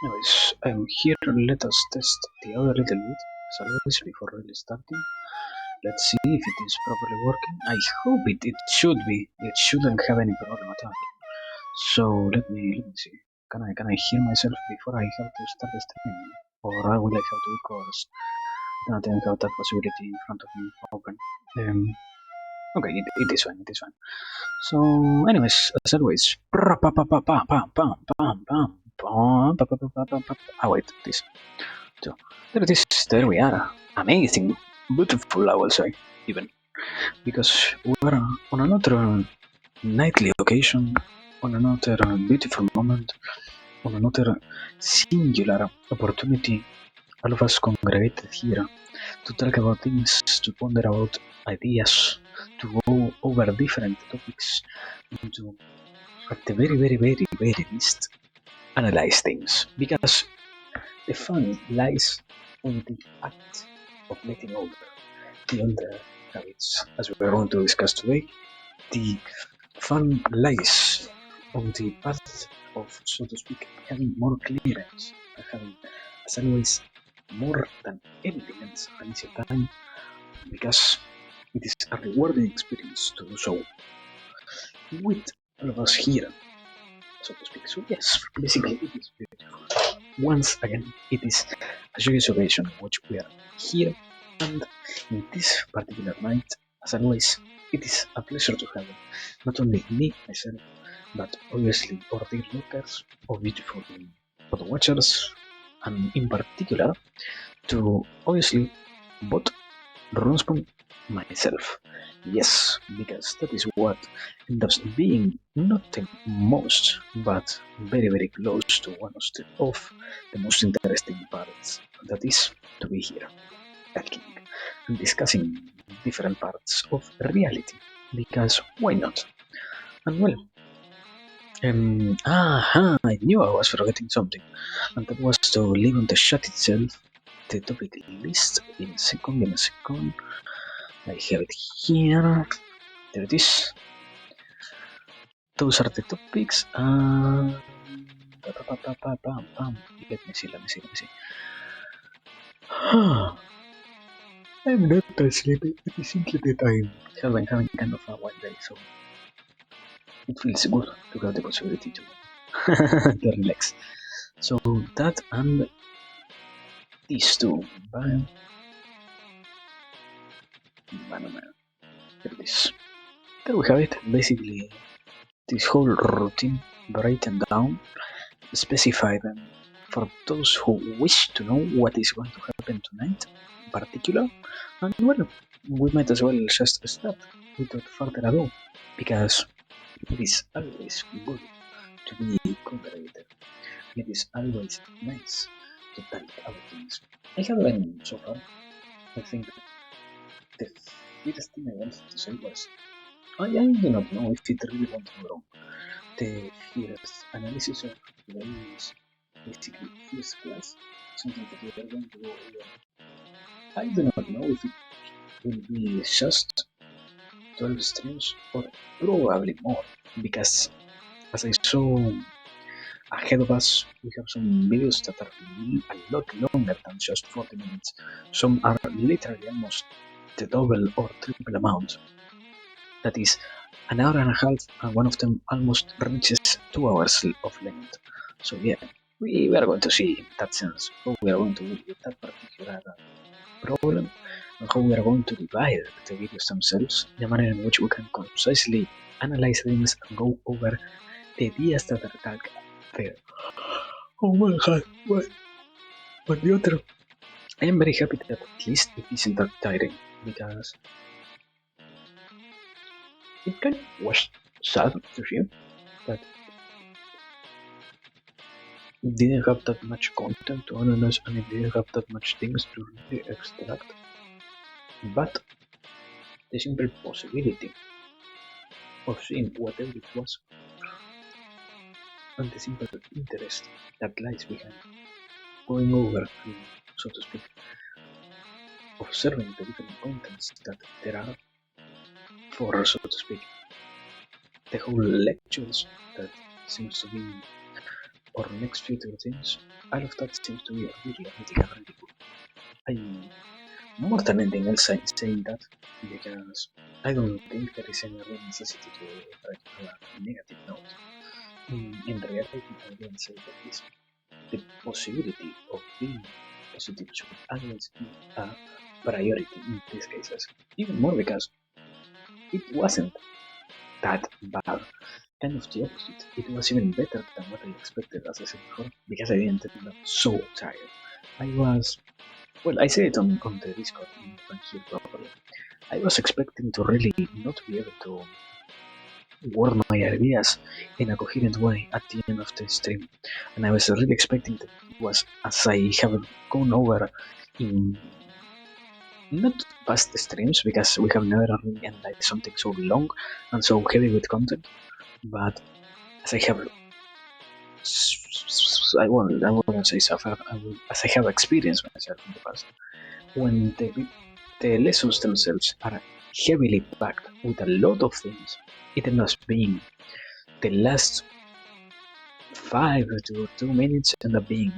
Anyways, I'm here. Let us test the other little bit, as always, before really starting. Let's see if it is properly working. I hope it should be. It shouldn't have any problem at all. So let me see. Can I hear myself before I have to start the stream? Or will I have to because I don't think I have that possibility in front of me open. Um, okay, it is fine, it is fine. So anyways, as always. Oh wait, this. So there it is, there we are. Amazing, beautiful I will say, even. Because we are on another nightly occasion, on another beautiful moment, on another singular opportunity, all of us congregated here to talk about things, to ponder about ideas, to go over different topics, and to, at the very least, analyze things. Because the fun lies in the act of letting over the older habits, as we are going to discuss today. The fun lies on the path of, so to speak, having more clearance, having, as always, more than anything else, an easier time, because it is a rewarding experience to do so with all of us here, so to speak. So yes, basically it is beautiful. Once again, it is a joyous occasion in which we are here, and in this particular night, as always, it is a pleasure to have not only me, myself, but obviously our dear lookers, our beautiful photo watchers, and in particular, to obviously both Ronspoon myself. Yes, because that is what ends up being not the most, but very close to one of the most interesting parts. That is to be here, talking and discussing different parts of reality. Because why not? And well, I knew I was forgetting something, and that was to leave on the chat itself the topic list in a second, I have it here. There it is. Those are the topics. Let me see. I'm not that sleepy. It is simply that I have been having kind of a wild day, so it feels good to have the possibility to, to relax. So that and these two. Bam. Man. There it is. There we have it. Basically, this whole routine written down, specified for those who wish to know what is going to happen tonight in particular. And well, we might as well just start without further ado, because it is always good to be congregated. It is always nice to talk about things. I have learned so far. I think the first thing I wanted to say was I do not know if it really went wrong. The first analysis of today's basically first class, something that we are going to go over. I do not know if it will be just 12 streams or probably more, because as I saw ahead of us, we have some videos that are a lot longer than just 40 minutes. Some are literally almost the double or triple amount. That is an hour and a half, and one of them almost reaches 2 hours of length. So yeah, we are going to see in that sense how we are going to deal with that particular problem, and how we are going to divide the videos themselves in a manner in which we can concisely analyze things and go over the ideas that are talked there. Oh my god, what? But the other, I am very happy that at least it isn't that tiring, because it kind of was sad to hear that it didn't have that much content to analyze and it didn't have that much things to really extract. But the simple possibility of seeing whatever it was and the simple interest that lies behind going over and, so to speak, observing the different contents that there are for, so to speak, the whole lectures that seems to be or next future things, all of that seems to be really cool. I more than anything else, I'm saying that because I don't think there is any real necessity to try to have a negative note. In reality, I can say that the possibility of being positive should always be a priority in these cases. Even more because it wasn't that bad. Kind of the opposite. It was even better than what I expected, as I said before, because I didn't end up so tired. I was, well, I say it on the Discord, you can hear properly. I was expecting to really not be able to word my ideas in a coherent way at the end of the stream. And I was really expecting that it was, as I have gone over in not past streams, because we have never really analyzed something so long and so heavy with content, but as I have I won't say suffer, as I have experienced myself in the past, when the lessons themselves are heavily packed with a lot of things, it ends up being the last 5 to 2 minutes end up being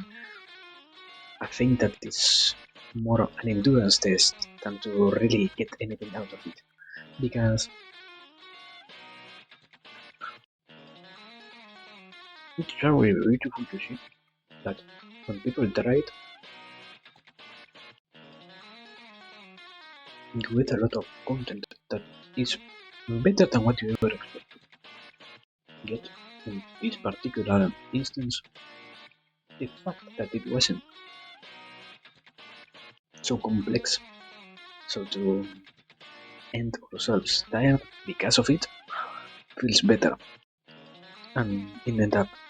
a thing that is more an endurance test than to really get anything out of it. Because it's very beautiful to see that when people try it, you get a lot of content that is better than what you ever expected. Yet, in this particular instance, the fact that it wasn't so complex, so to end ourselves tired because of it, feels better, and it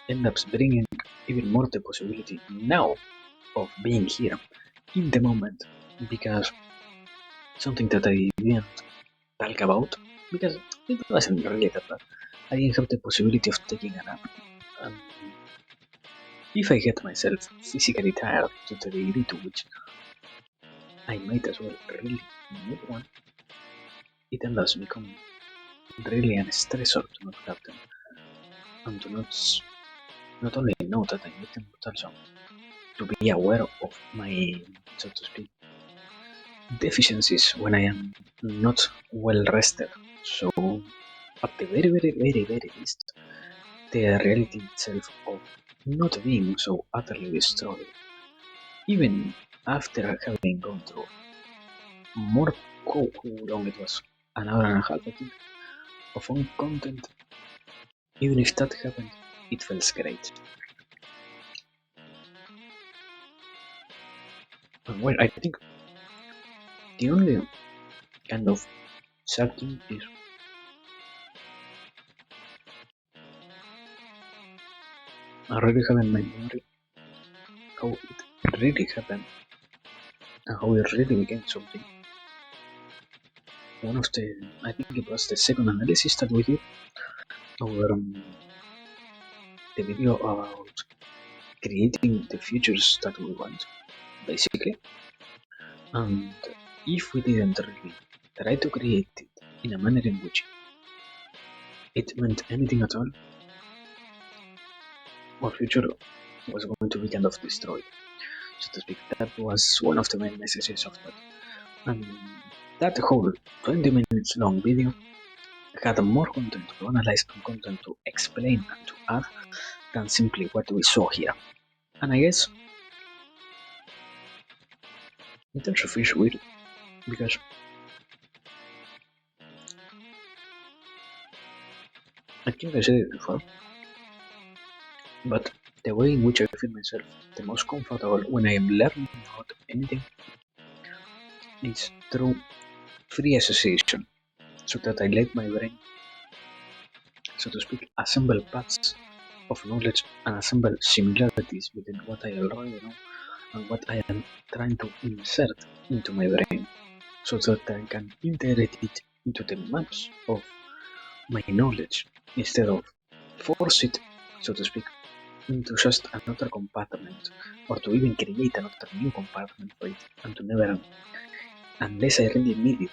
end up bringing even more the possibility now of being here in the moment, because something that I didn't talk about, because it wasn't really that bad. I didn't have the possibility of taking a nap. And if I get myself physically tired to the degree to which I might as well really need one, it ends up becoming really an stressor to not have them, and to not only know that I need them, but also to be aware of my, so to speak, deficiencies when I am not well rested. So, at the very least, the reality itself of not being so utterly destroyed, even after having gone through more, how long it was, an hour and a half, I think, of own content, even if that happened, it feels great. And well, I think the only kind of sad thing is I really have in my memory how it really happened and how it really became something. One of the, I think it was the second analysis that we did over the video about creating the futures that we want, basically. And if we didn't really try to create it in a manner in which it meant anything at all, our future was going to be kind of destroyed, so to speak. That was one of the main messages of that. And that whole 20 minutes long video had more content to analyze and content to explain and to add than simply what we saw here. And I guess it also feels weird because I think I said it before, but the way in which I feel myself the most comfortable when I am learning about anything is through free association, so that I let my brain, so to speak, assemble paths of knowledge and assemble similarities between what I already know and what I am trying to insert into my brain, so that I can integrate it into the maps of my knowledge instead of force it, so to speak, into just another compartment, or to even create another new compartment for it, and to never, unless I really need it,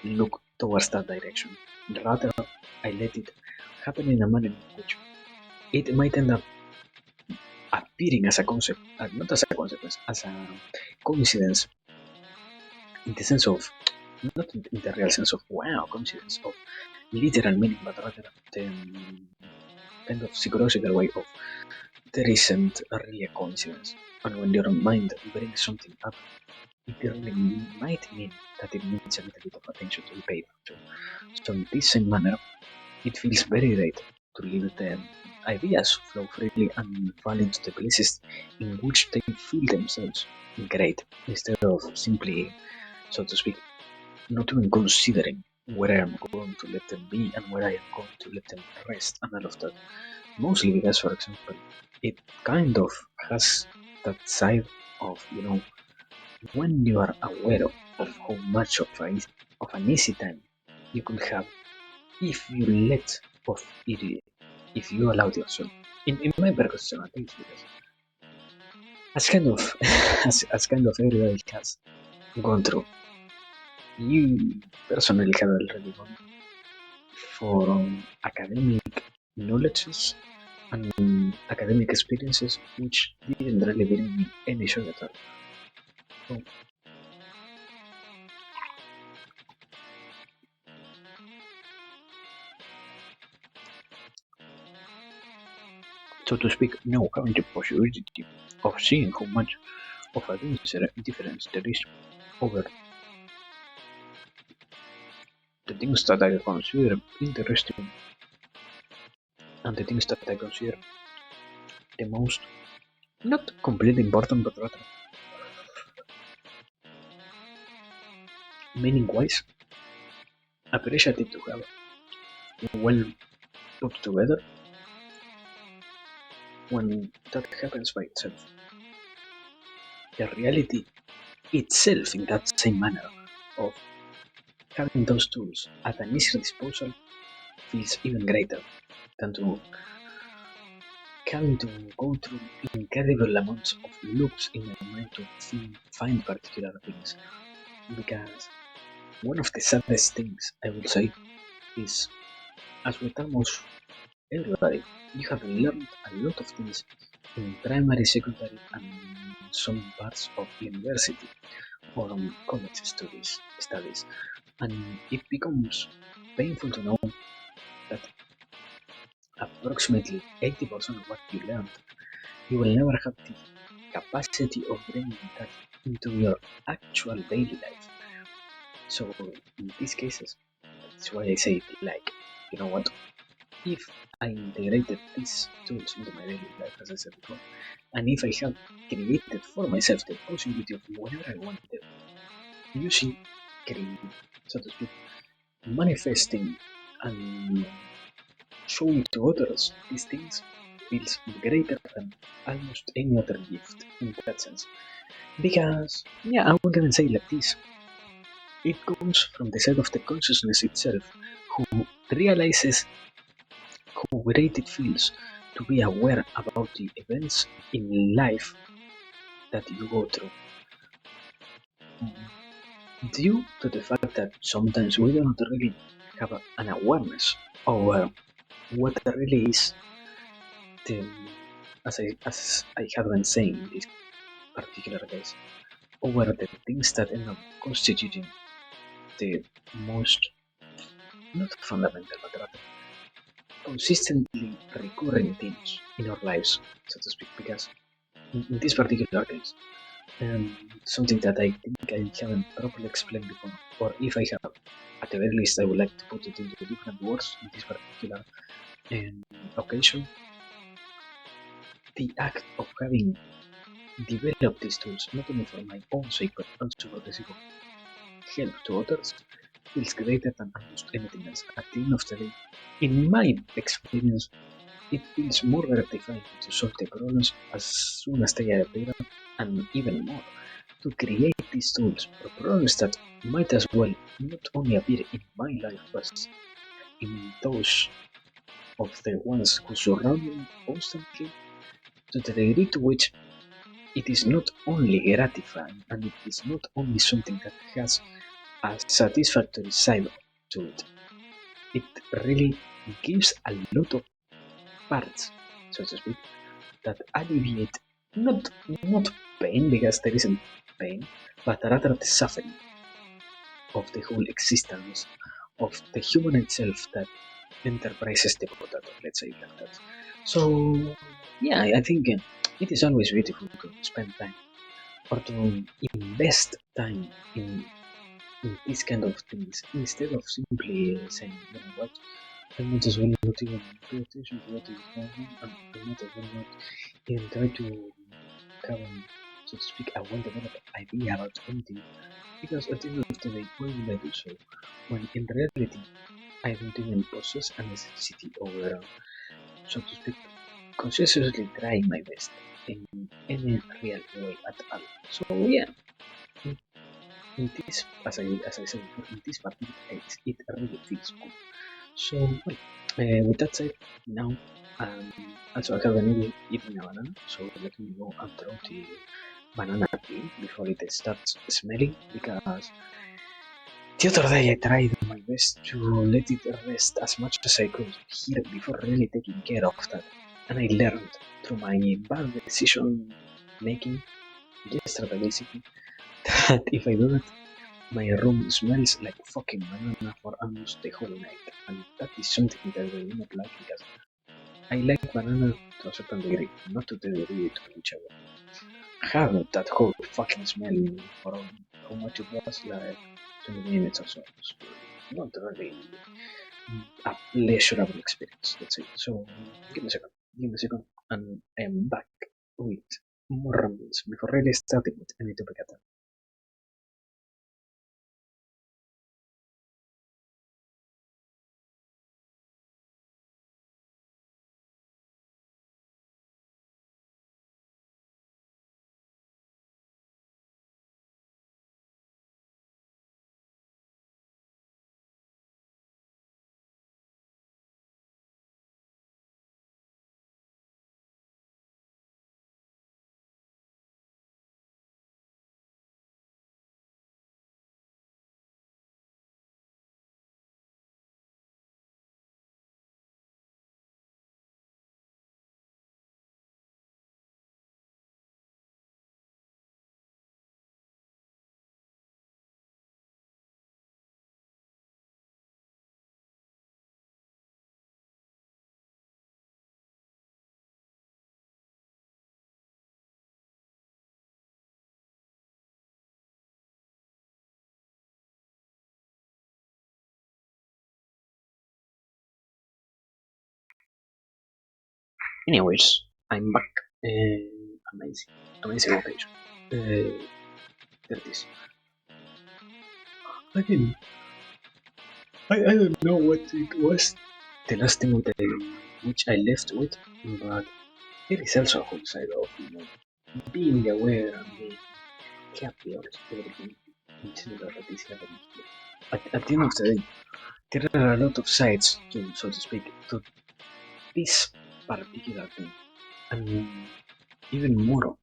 look towards that direction. Rather, I let it happen in a manner in which it might end up appearing as a concept, not as a consequence, as a coincidence, in the sense of, not in the real sense of wow, coincidence of literal meaning, but rather the kind of psychological way of there isn't really a coincidence. And when your mind brings something up, it really might mean that it needs a little bit of attention to be paid to. So in this same manner, it feels very great to leave the ideas flow freely and fall into the places in which they feel themselves great, instead of simply, so to speak, not even considering where I am going to let them be and where I am going to let them rest and all of that. Mostly because, for example, it kind of has that side of, when you are aware of how much of an easy time you could have if you let of it, if you allowed yourself. In my personal case, because as kind of as kind of everybody has gone through, you personally have already gone for academic knowledges and academic experiences which didn't really bring me any joy at all. So, so to speak, now having the possibility of seeing how much of a difference there is over the things that I consider interesting and the things that I consider the most, not completely important, but rather meaning wise, appreciative to have well put together when that happens by itself. The reality itself, in that same manner, of having those tools at an easy disposal feels even greater than to having to go through incredible amounts of loops in my mind to find particular things. Because one of the saddest things I will say is, as with almost everybody, you have learned a lot of things in primary, secondary, and some parts of university or college studies, and it becomes painful to know that approximately 80% of what you learned, you will never have the capacity of bringing that into your actual daily life. So in these cases, that's why I say, like, you know what, if I integrated these tools into my daily life, as I said before, and if I have created for myself the possibility of whatever I wanted, using, creating, so to speak, manifesting and showing to others these things feels greater than almost any other gift in that sense. Because, yeah, I would even say like this, it comes from the side of the consciousness itself, who realizes how great it feels to be aware about the events in life that you go through, due to the fact that sometimes we don't really have an awareness over what really is the, as I have been saying in this particular case, over the things that end up constituting the most, not fundamental, but rather consistently recurring themes in our lives, so to speak. Because in this particular case, something that I think I haven't properly explained before, or if I have, at the very least, I would like to put it into different words in this particular um, occasion. The act of having developed these tools, not only for my own sake, but also for the sake of help to others, feels greater than almost anything else. At the end of the day, in my experience, it feels more gratifying to solve the problems as soon as they appear, and even more to create these tools for problems that might as well not only appear in my life, but in those of the ones who surround me constantly, to the degree to which it is not only gratifying and it is not only something that has a satisfactory side to it, it really gives a lot of parts, so to speak, that alleviate not not pain because there isn't pain, but rather the suffering of the whole existence of the human itself that enterprises the potato, let's say like that. So yeah, I think it is always beautiful to spend time or to invest time in these kind of things instead of simply saying, you know what, I might as well not even pay attention to what is going on, and I might as well not even try to have, so to speak, a well-developed idea about anything. Because at the end of the day, why would I do so? When in reality, I don't even possess a necessity over, so to speak, consciously trying my best in any real way at all. So yeah, in this, as I said before, in this particular case, it really feels good. So well, with that said, now also I have been eating a banana, so let me go and throw the banana peel before it starts smelling because the other day I tried my best to let it rest as much as I could here before really taking care of that. And I learned through my bad decision making yesterday basically that if I do that, my room smells like fucking banana for almost the whole night. And that is something that I do not like because I like banana to a certain degree, not to the degree to which I have that whole fucking smell for how much it was, like 20 minutes or so. So not really a pleasurable experience, let's say. So give me a second, and I am back with more rambles before really starting with any topic at all. Anyways, I'm back. Amazing, amazing occasion. There it is. Again, I don't know what it was the last thing which I left with, but there is also a whole side of being aware and being happy of everything in general that is happening here. At the end of the day, there are a lot of sides to, so to speak, to this particular thing, and even more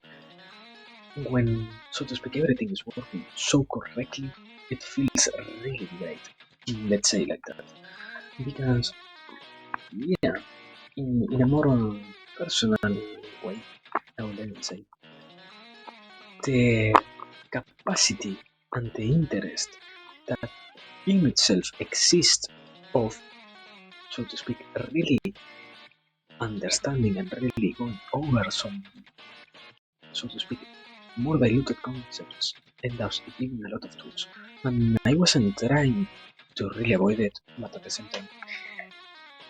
when, so to speak, everything is working so correctly, it feels really great. Let's say like that, because yeah, in a more personal way, I would even say the capacity and the interest that in itself exists of, so to speak, really understanding and really going over some, so to speak, more diluted concepts and thus giving a lot of tools. And I wasn't trying to really avoid it, but at the same time,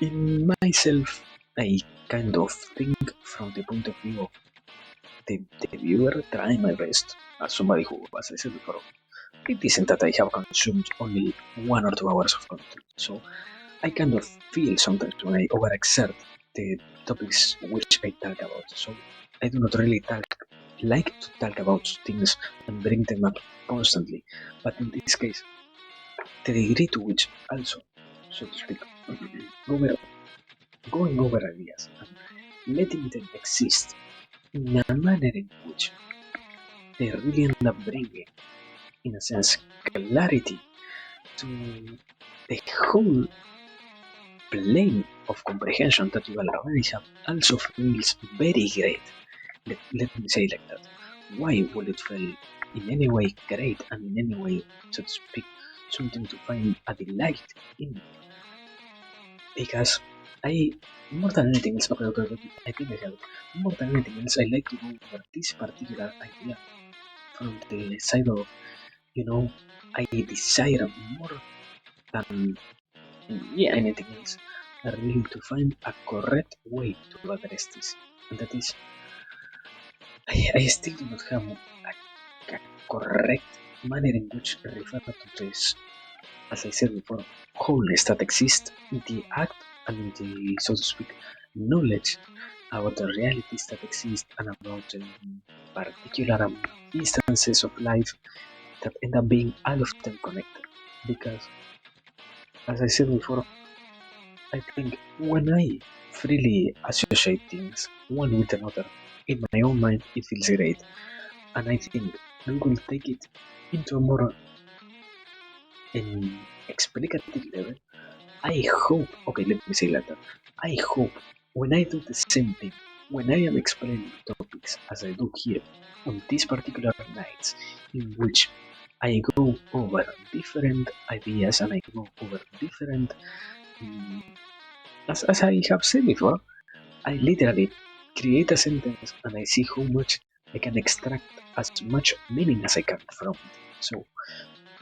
in myself, I kind of think from the point of view of the viewer trying my best as somebody who, as I said before, it isn't that I have consumed only 1 or 2 hours of content. So I kind of feel sometimes when I overexert the topics which I talk about. So I do not really like to talk about things and bring them up constantly. But in this case, the degree to which also, so to speak, over, going over ideas and letting them exist in a manner in which they really end up bringing, in a sense, clarity to the whole plane of comprehension that you already have also feels very great. let me say like that. Why would it feel in any way great and in any way, so to speak, something to find a delight in? Because I, more than anything else, okay, I think I have it. More than anything else, I like to go over this particular idea from the side of, I desire more than anything else, really to find a correct way to address this. And that is, I still do not have a correct manner in which refer to this, as I said before, wholeness that exists in the act and in the, so to speak, knowledge about the realities that exist and about particular instances of life that end up being all of them connected. Because, as I said before, I think when I freely associate things one with another, in my own mind it feels great. And I think we will take it into a more explicative level. I hope, okay, let me say like that. I hope when I do the same thing, when I am explaining topics as I do here on these particular nights, in which I go over different ideas and I go over different, um, as I have said before, I literally create a sentence and I see how much I can extract as much meaning as I can from it. So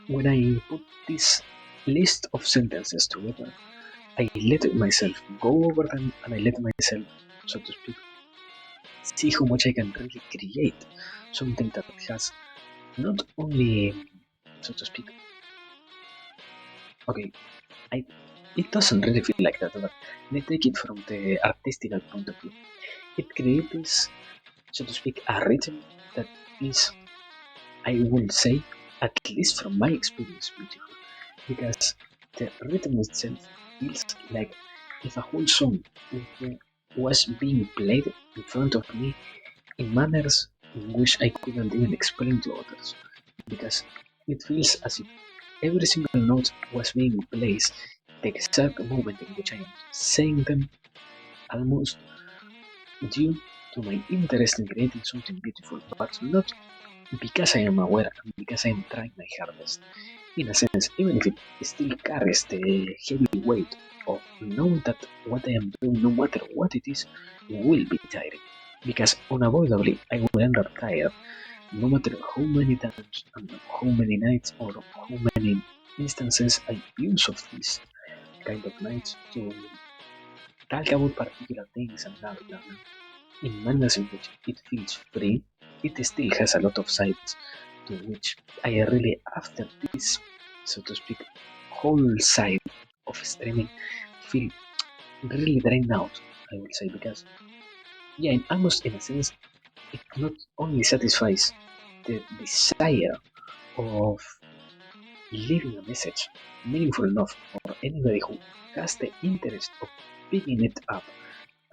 when I put this list of sentences together, I let myself go over them and I let myself, so to speak, see how much I can really create something that has not only, so to speak, okay, I it doesn't really feel like that, but let's take it from the artistical point of view. It creates, so to speak, a rhythm that is, I will say, at least from my experience, beautiful. Because the rhythm itself feels like if a whole song was being played in front of me in manners in which I couldn't even explain to others. Because it feels as if every single note was being placed the exact moment in which I am saying them, almost due to my interest in creating something beautiful, but not because I am aware and because I am trying my hardest. In a sense, even if it still carries the heavy weight of knowing that what I am doing, no matter what it is, will be tiring. Because unavoidably, I will end up tired, no matter how many times and how many nights or how many instances I use of these kind of nights to talk about particular things and blah blah blah. In manners in which it feels free, it still has a lot of sides to which I really, after this, so to speak, whole side of streaming, feel really drained out, I would say, because, yeah, almost in a sense, it not only satisfies the desire of leaving a message meaningful enough for anybody who has the interest of picking it up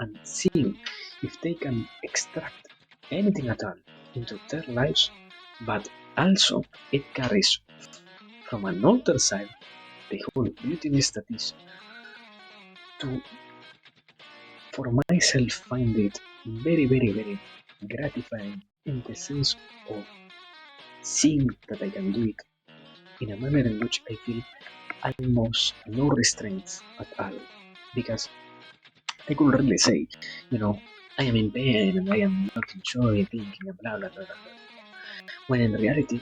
and seeing if they can extract anything at all into their lives, but also it carries from another side the whole beautiness that is to, for myself, find it very, very, very gratifying in the sense of seeing that I can do it in a manner in which I feel almost no restraints at all. Because I could really say, I am in pain and I am not enjoying thinking and blah blah blah blah blah. When in reality,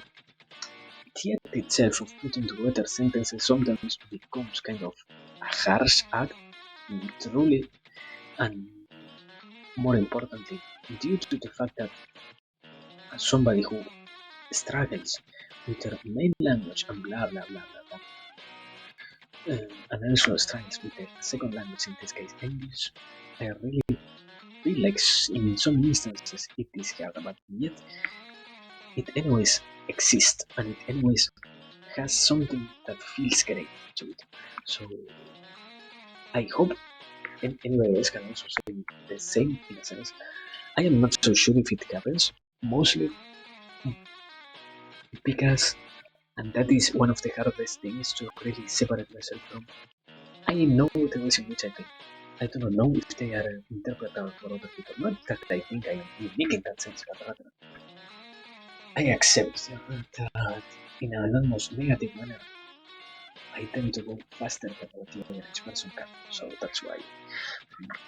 the act itself of putting together sentences sometimes becomes kind of a harsh act, truly, and more importantly, due to the fact that somebody who struggles with their main language and blah blah blah blah blah, and also struggles with the second language, in this case English, I really feel like in some instances it is hard, but yet it anyways exists and it anyways has something that feels great to it. So I hope anybody else can also say the same in a sense. I am not so sure if it happens, mostly because, and that is one of the hardest things to really separate myself from. I know the ways in which I think. I do not know if they are interpretable for other people. Not that I think I am unique in that sense, but rather I accept that in an almost negative manner, I tend to go faster than what the average person can. So that's why.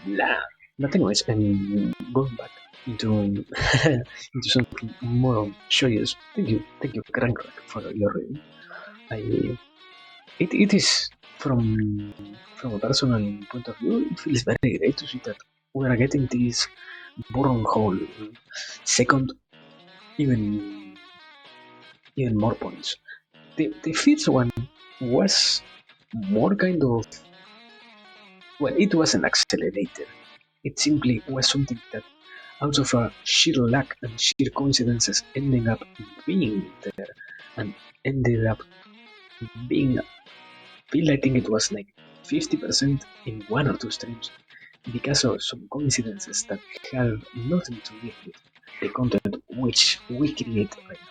Blah. But anyways, going back into into something more joyous. Thank you, Crank, for your review. I it is from a personal point of view, it feels very great to see that we are getting this wormhole second, even even more points. The fifth one was more kind of, well, it was an accelerator. It simply was something that, out of a sheer luck and sheer coincidences, ending up being there and ended up being, feel I think it was like 50% in one or two streams because of some coincidences that have nothing to do with the content which we create right now.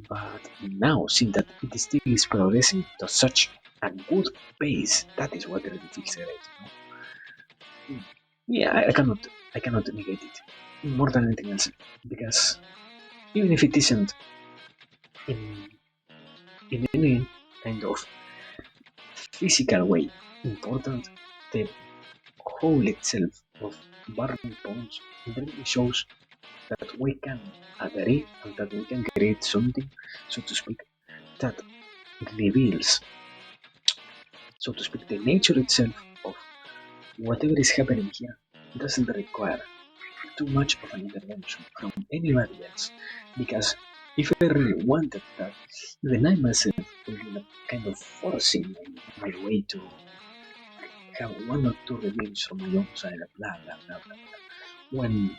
But now, seeing that it still is progressing to such a good pace, that is what really feels great. Yeah, I cannot negate it more than anything else because even if it isn't in any kind of physical way important, the whole itself of burning bones really shows that we can agree and that we can create something, so to speak, that reveals, so to speak, the nature itself of whatever is happening here doesn't require too much of an intervention from anybody else. Because if I really wanted that, even I myself would be kind of forcing my way to have one or two reviews from my own side, blah blah blah blah blah. When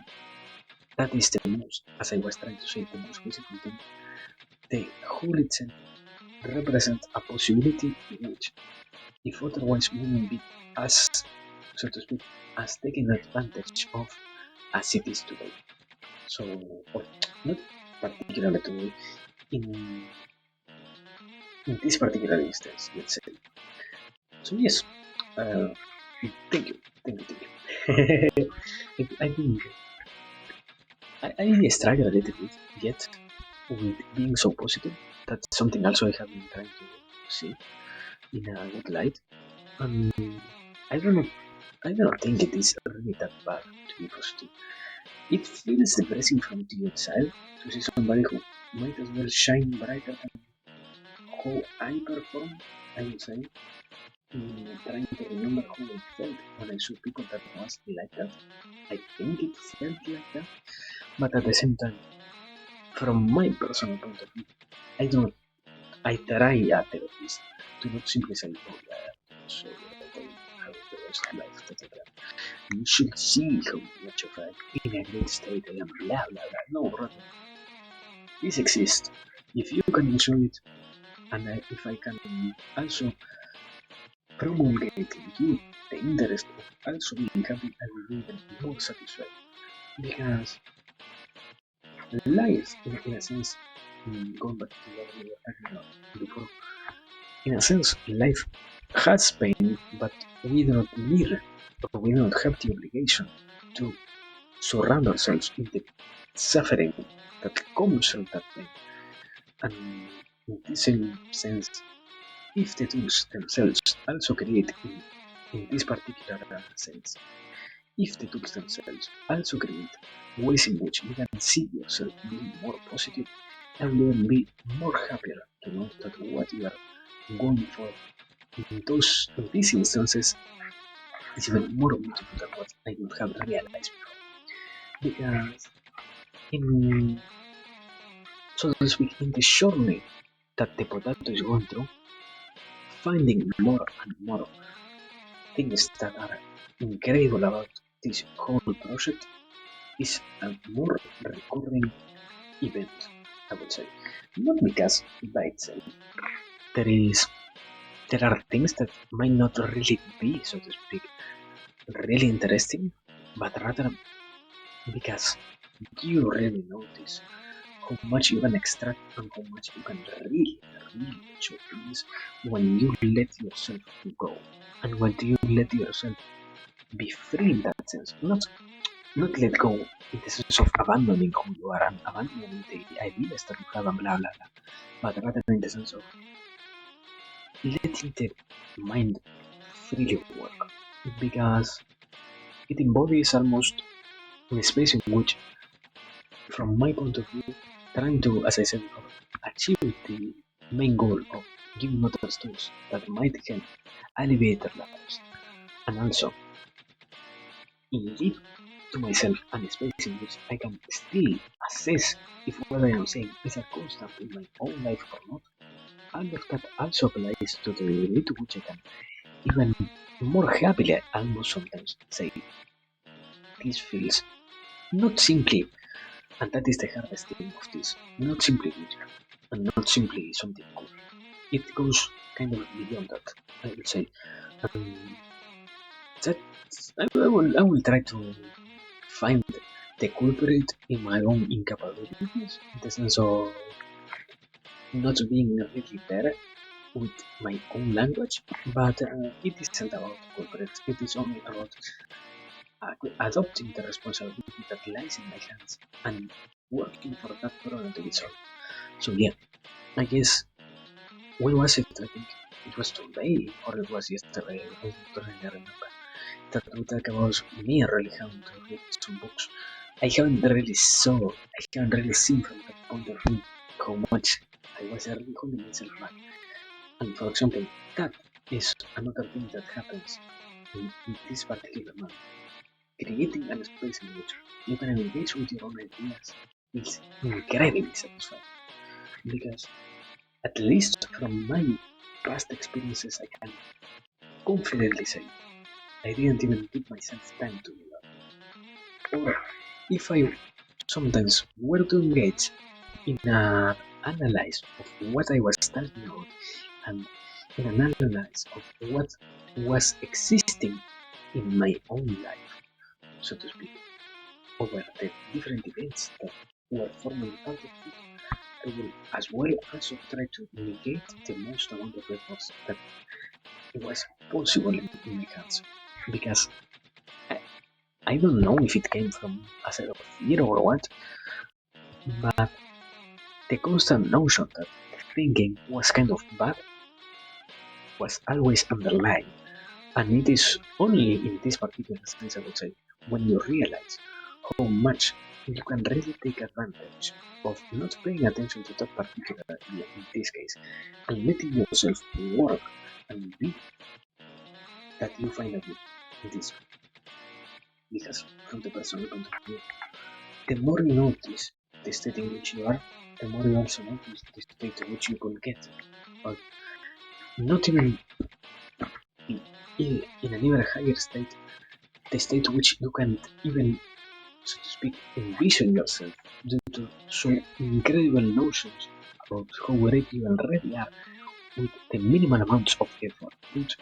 that is the most, as I was trying to say, the most physical thing, the whole itself represents a possibility which, if otherwise wouldn't be as, so to speak, as taken advantage of as it is today. So, or not particularly today, in in this particular instance, let's say. So yes, uh, thank you, thank you. I think I struggle a little bit yet with being so positive. That's something also I have been trying to see in a good light. And I don't know, I don't think it is really that bad to be positive. It feels depressing from the outside to see somebody who might as well shine brighter than how I perform, I would say. Trying to remember how I felt when I saw people that was like that. I think it felt like that, but at the same time, from my personal point of view, I don't. I try at least to not simply say, "Oh yeah, so I have the best life that I can." You should see how much of a in a great state I am. Blah blah blah. No, brother, this exists. If you can enjoy it, and if I can also promulgating you the interest of also being happy, I will be even more satisfied. Because life, in a sense, going back to what we were talking about before, in a sense, life has pain, but we do not need, or we do not have the obligation to surround ourselves in the suffering that comes from that pain. And in the same sense, if the tools themselves also create in this particular sense, if the tools themselves also create ways in which you can see yourself being more positive, and will be more happier to know that what you are going for in these instances is even more beautiful than what I would have realized before. Because in, so to speak, in the journey that the potato is going through, finding more and more things that are incredible about this whole project is a more recurring event, I would say. Not because by itself there is there are things that might not really be, so to speak, really interesting, but rather because you really notice how much you can extract and how much you can really, really enjoy things when you let yourself go and when you let yourself be free in that sense. Not let go in the sense of abandoning who you are and abandoning the ideas that you have and blah blah blah, but rather in the sense of letting the mind freely work, because it embodies almost a space in which, from my point of view, trying to, as I said before, achieve the main goal of giving others tools that might help alleviate their lives, and also leave to myself a space in which I can still assess if what I am saying is a constant in my own life or not. All of that also applies to the degree to which I can even more happily almost sometimes say this feels not simply, and that is the hardest thing of this, not simply nature and not simply something cool. It goes kind of beyond that, I would say. Um, that I will try to find the culprit in my own incapabilities, in the sense of not being really better with my own language, but it isn't about culprits. It is only about adopting the responsibility that lies in my hands and working for that problem to be solved. So yeah, I guess when was it? I think it was today or it was yesterday. I don't really remember. That we talk about me really having to read some books. I haven't really seen from that point of view how much I was really holding myself back. And for example, that is another thing that happens in this particular month. Creating a space in which you can engage with your own ideas is incredibly satisfying because, at least from my past experiences, I can confidently say I didn't even give myself time to do that. Or if I sometimes were to engage in an analysis of what I was talking about and in an analysis of what was existing in my own life, so to speak, over the different events that were forming part of it, I will as well also try to negate the most amount of efforts that was possible in my hands. Because I, I don't know if it came from a set of fear or what, but the constant notion that thinking was kind of bad was always underlying. And it is only in this particular sense, I would say, when you realize how much you can really take advantage of not paying attention to that particular idea in this case and letting yourself work and be that you find a beauty in this. Because from the personal point of view, the more you notice the state in which you are, the more you also notice the state in which you could get. But not even in an even higher state, the state to which you can even, so to speak, envision yourself due to some incredible notions about how great you already are with the minimal amounts of effort put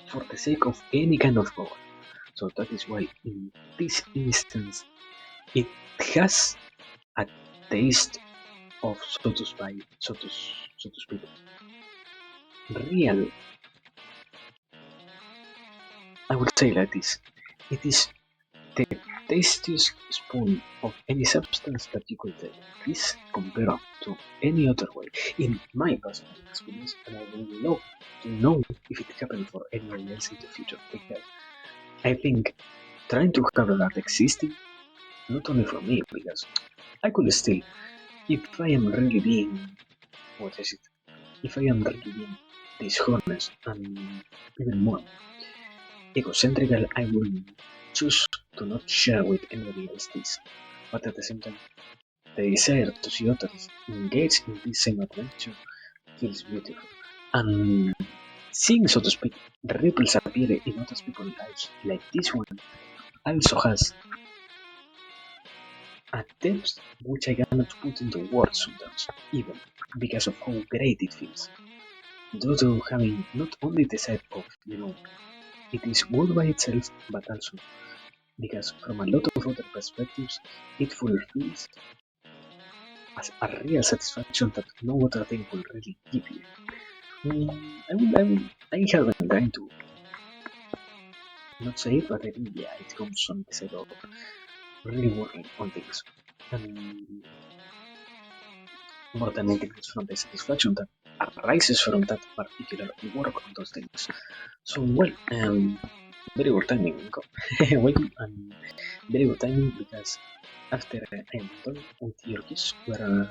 for the sake of any kind of goal. So that is why in this instance it has a taste of, so to speak, real. I would say like this: it is the tastiest spoon of any substance that you could take. This compared to any other way, in my personal experience, and I would love to know if it happened for anyone else in the future. Because I think trying to have that existing, not only for me, because I could still, if I am really being, what is it? If I am really being dishonest and even more egocentrical, I will choose to not share with anybody else this. But at the same time, the desire to see others engage in this same adventure feels beautiful. And seeing, so to speak, the ripples appear in other people's lives, like this one, also has a depth which I cannot put into words sometimes, even because of how great it feels. Due to having not only the side of, it is good by itself, but also because from a lot of other perspectives, it fulfills as a real satisfaction that no other thing will really give you. I have been trying to not safe, but I think yeah, it comes on the side of really working on things. And more than anything, it's from the satisfaction that arises from that particular work on those things. So, well, very good timing, Nico. Welcome, and very good timing because after I am done with your quiz, we are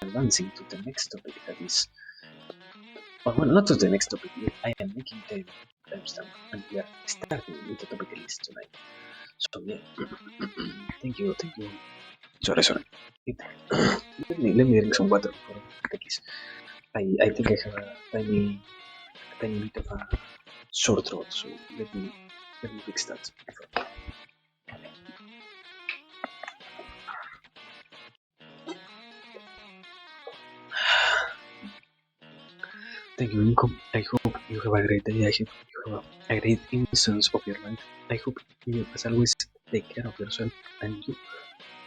advancing to the next topic that is, well, not to the next topic, I am making the timestamp and we are starting with the topic list tonight. So, yeah, thank you. Sorry. It, let me drink some water before the quiz. I think I have a tiny bit of a sore throat, so let me fix that. Thank you, Nico. I hope you have a great day. I hope you have a great instance of your life. I hope you, as always, take care of yourself and you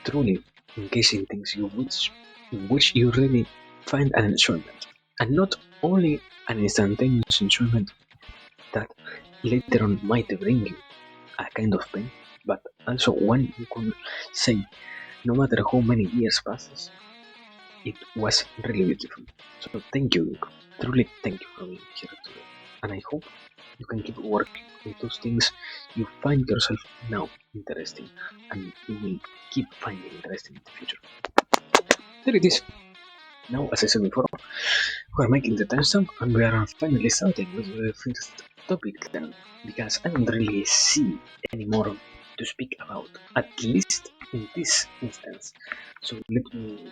truly engage in things in which you really find an enjoyment. And not only an instantaneous enjoyment that later on might bring you a kind of pain, but also one you can say, no matter how many years passes, it was really beautiful. So thank you, Nico. Truly thank you for being here today. And I hope you can keep working with those things you find yourself now interesting and you will keep finding interesting in the future. There it is. Now, as I said before, we are making the timestamp and we are finally starting with the first topic then, because I don't really see any more to speak about, at least in this instance. So let me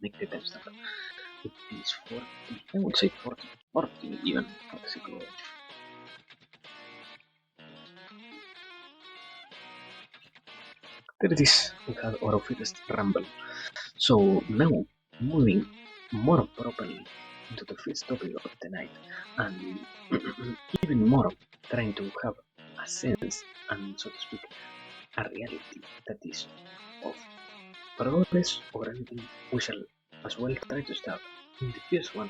make the timestamp. It is 40, I would say 40 even, for the sake of there it is, we had our first rumble. So now, moving more properly into the first topic of the night, and even more trying to have a sense and, so to speak, a reality that is of progress or anything, we shall as well try to start in the first one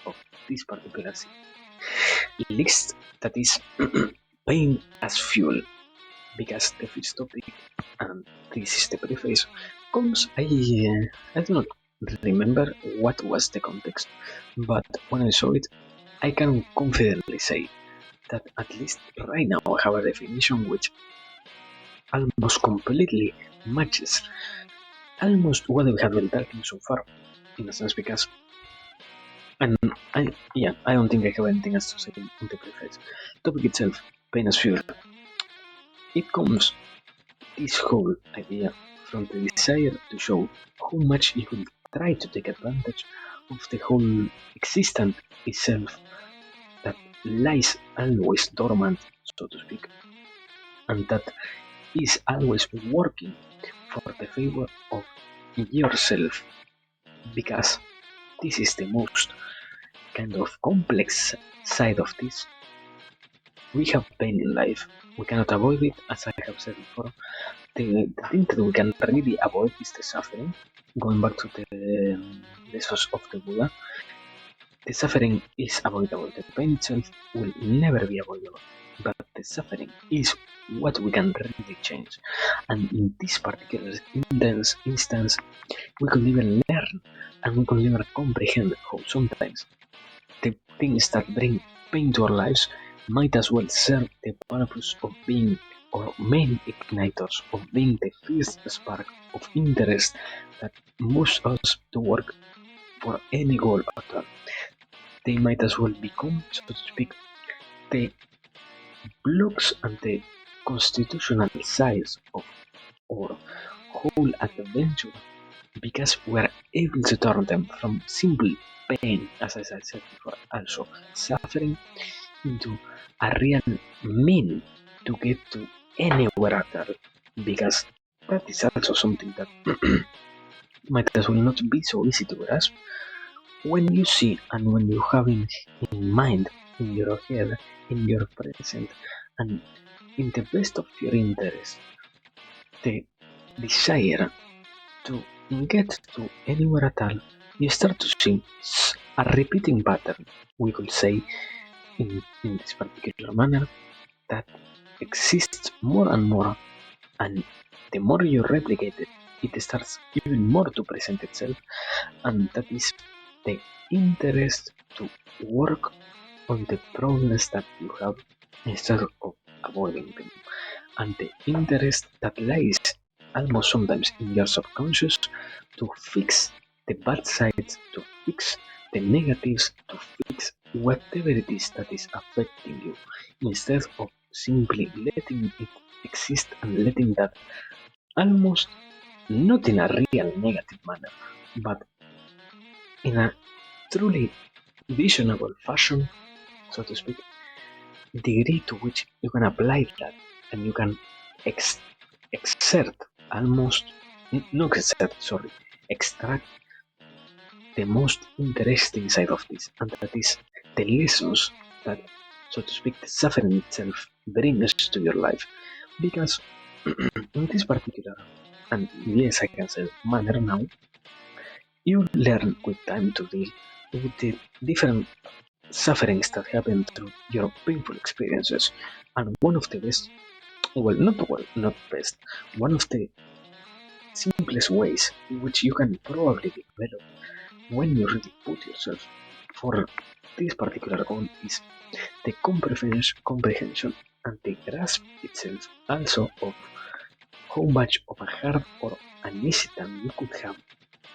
of this particular list that is pain as fuel, because the first topic, and this is the preface, comes, I do not remember what was the context, but when I saw it, I can confidently say that at least right now I have a definition which almost completely matches almost what we have been talking so far, in a sense, because and I don't think I have anything else to say in the preface. Topic itself, pain as fuel. It comes this whole idea from the desire to show how much you could try to take advantage of the whole existence itself that lies always dormant, so to speak, and that is always working for the favor of yourself, because this is the most kind of complex side of this. We have pain in life. We cannot avoid it, as I have said before. The thing that we can really avoid is the suffering. Going back to the source of the Buddha, the suffering is avoidable. The pain itself will never be avoidable. But the suffering is what we can really change. And in this particular instance, we could even learn and we could even comprehend how sometimes the things that bring pain to our lives might as well serve the purpose of being or main igniters of being the first spark of interest that moves us to work for any goal at all. They might as well become, so to speak, the blocks and the constitutional size of our whole adventure, because we are able to turn them from simple pain, as I said before, also suffering, into a real mean to get to anywhere at all, because that is also something that might as well not be so easy to grasp when you see and when you have in mind, in your head, in your present, and in the best of your interest, the desire to get to anywhere at all, you start to see a repeating pattern, we could say, in this particular manner that exists more and more, and the more you replicate it, it starts even more to present itself, and that is the interest to work on the problems that you have instead of avoiding them, and the interest that lies almost sometimes in your subconscious to fix the bad sides, to fix the negatives, to fix whatever it is that is affecting you, instead of simply letting it exist and letting that almost not in a real negative manner, but in a truly visionable fashion, so to speak, degree to which you can apply that and you can exert almost, not exert, sorry, extract the most interesting side of this, and that is the lessons that, so to speak, the suffering itself brings to your life. Because in this particular, and yes, I can say manner now, you learn with time to deal with the different sufferings that happen through your painful experiences. And one of the best, not best, one of the simplest ways in which you can probably develop when you really put yourself for this particular goal is the comprehension and the grasp itself also of how much of a hard or an easy time you could have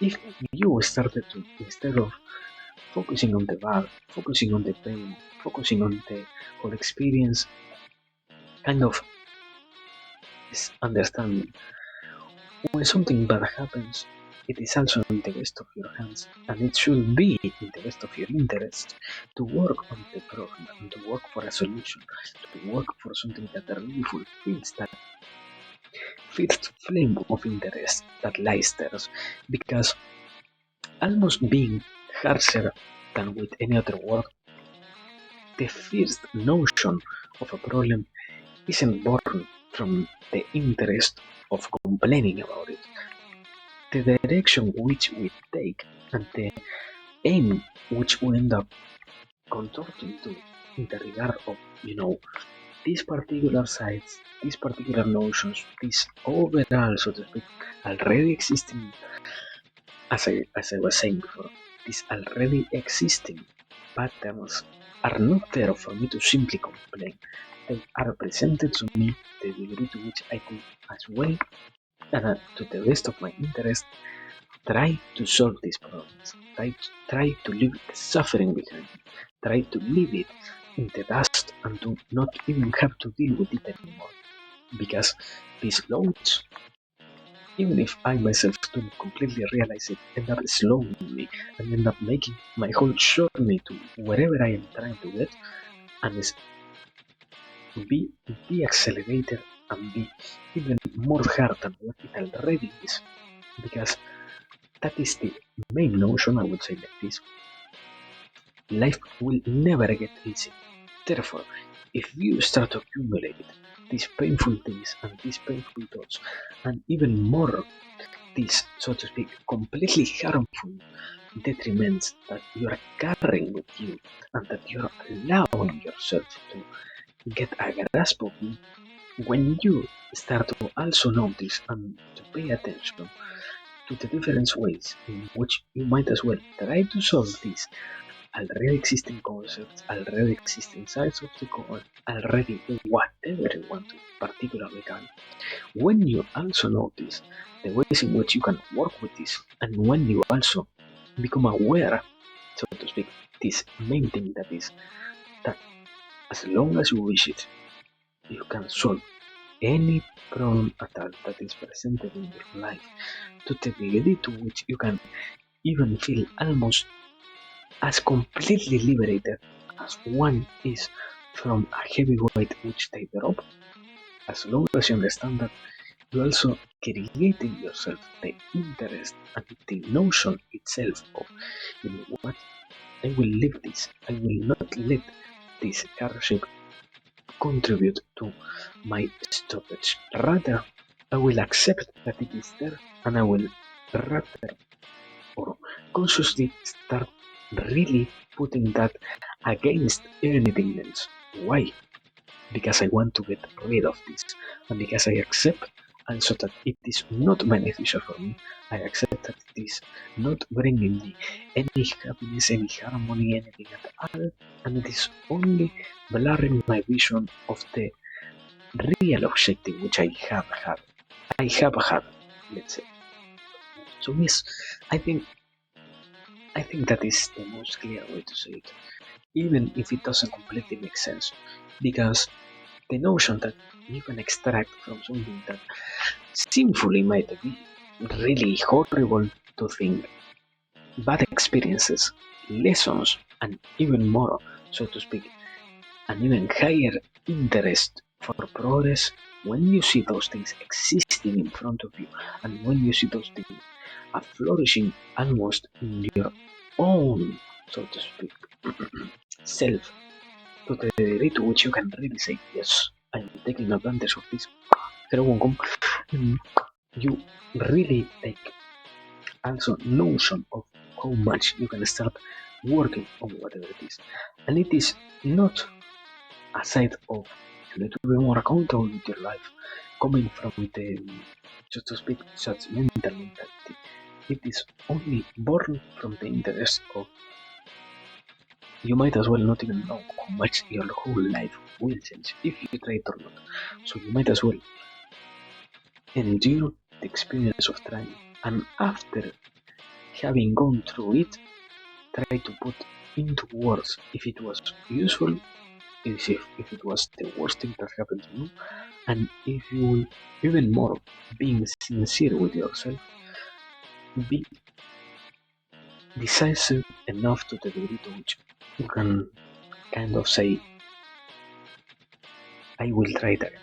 if you started to, instead of focusing on the bad, focusing on the pain, focusing on the whole experience, kind of understanding when something bad happens, it is also in the best of your hands, and it should be in the best of your interest to work on the problem and to work for a solution, to work for something that really fulfills that fifth flame of interest that lies there. Because almost being harsher than with any other word, the first notion of a problem isn't born from the interest of complaining about it. The direction which we take and the aim which we end up contorting to in the regard of, these particular sites, these particular notions, this overall, so to speak, already existing, as I was saying before, these already existing patterns are not there for me to simply complain. They are presented to me the degree to which I could as well, and to the best of my interest, try to solve these problems. Try to leave the suffering behind. Try to leave it in the dust and to not even have to deal with it anymore. Because these loads, even if I myself don't completely realize it, end up slowing me and end up making my whole journey to wherever I am trying to get, and is be accelerated and be even more hard than what it already is. Because that is the main notion, I would say like this. Life will never get easy. Therefore, if you start to accumulate these painful things and these painful thoughts, and even more these, so to speak, completely harmful detriments that you are carrying with you and that you are allowing yourself to get a grasp of, when you start to also notice and to pay attention to the different ways in which you might as well try to solve these already existing concepts, already existing sides of the coin, already whatever you want to particularly call. When you also notice the ways in which you can work with this, and when you also become aware, so to speak, this main thing that is that as long as you wish it, you can solve any problem at all that is presented in your life, to the degree to which you can even feel almost as completely liberated as one is from a heavy weight which they drop, as long as you understand that you also create in yourself the interest and the notion itself of, what, I will live this, I will not let this hardship contribute to my stoppage. Rather, I will accept that it is there, and I will rather or consciously start really putting that against anything else. Why? Because I want to get rid of this, and because I accept also that it is not beneficial for me. I accept that it is not bringing me any happiness, any harmony, anything at all, and it is only blurring my vision of the real objective which I have had, let's say. So yes, I think I think that is the most clear way to say it, even if it doesn't completely make sense, because the notion that you can extract from something that sinfully might be really horrible to think, bad experiences, lessons, and even more, so to speak, an even higher interest for progress when you see those things existing in front of you and when you see those things are flourishing almost in your own, so to speak, self, to the degree to which you can really say, yes, I'm taking advantage of this. Mm, you really take also notion of how much you can start working on whatever it is. And it is not a side of you need to be more accountable with your life coming from the, so to speak, judgmental mentality. It is only born from the interest of you might as well not even know how much your whole life will change if you try it or not. So you might as well endure the experience of trying, and after having gone through it, try to put into words if it was useful, if it was the worst thing that happened to you, and if you will, even more, being sincere with yourself, be decisive enough to the degree to which you can kind of say, I will try it again.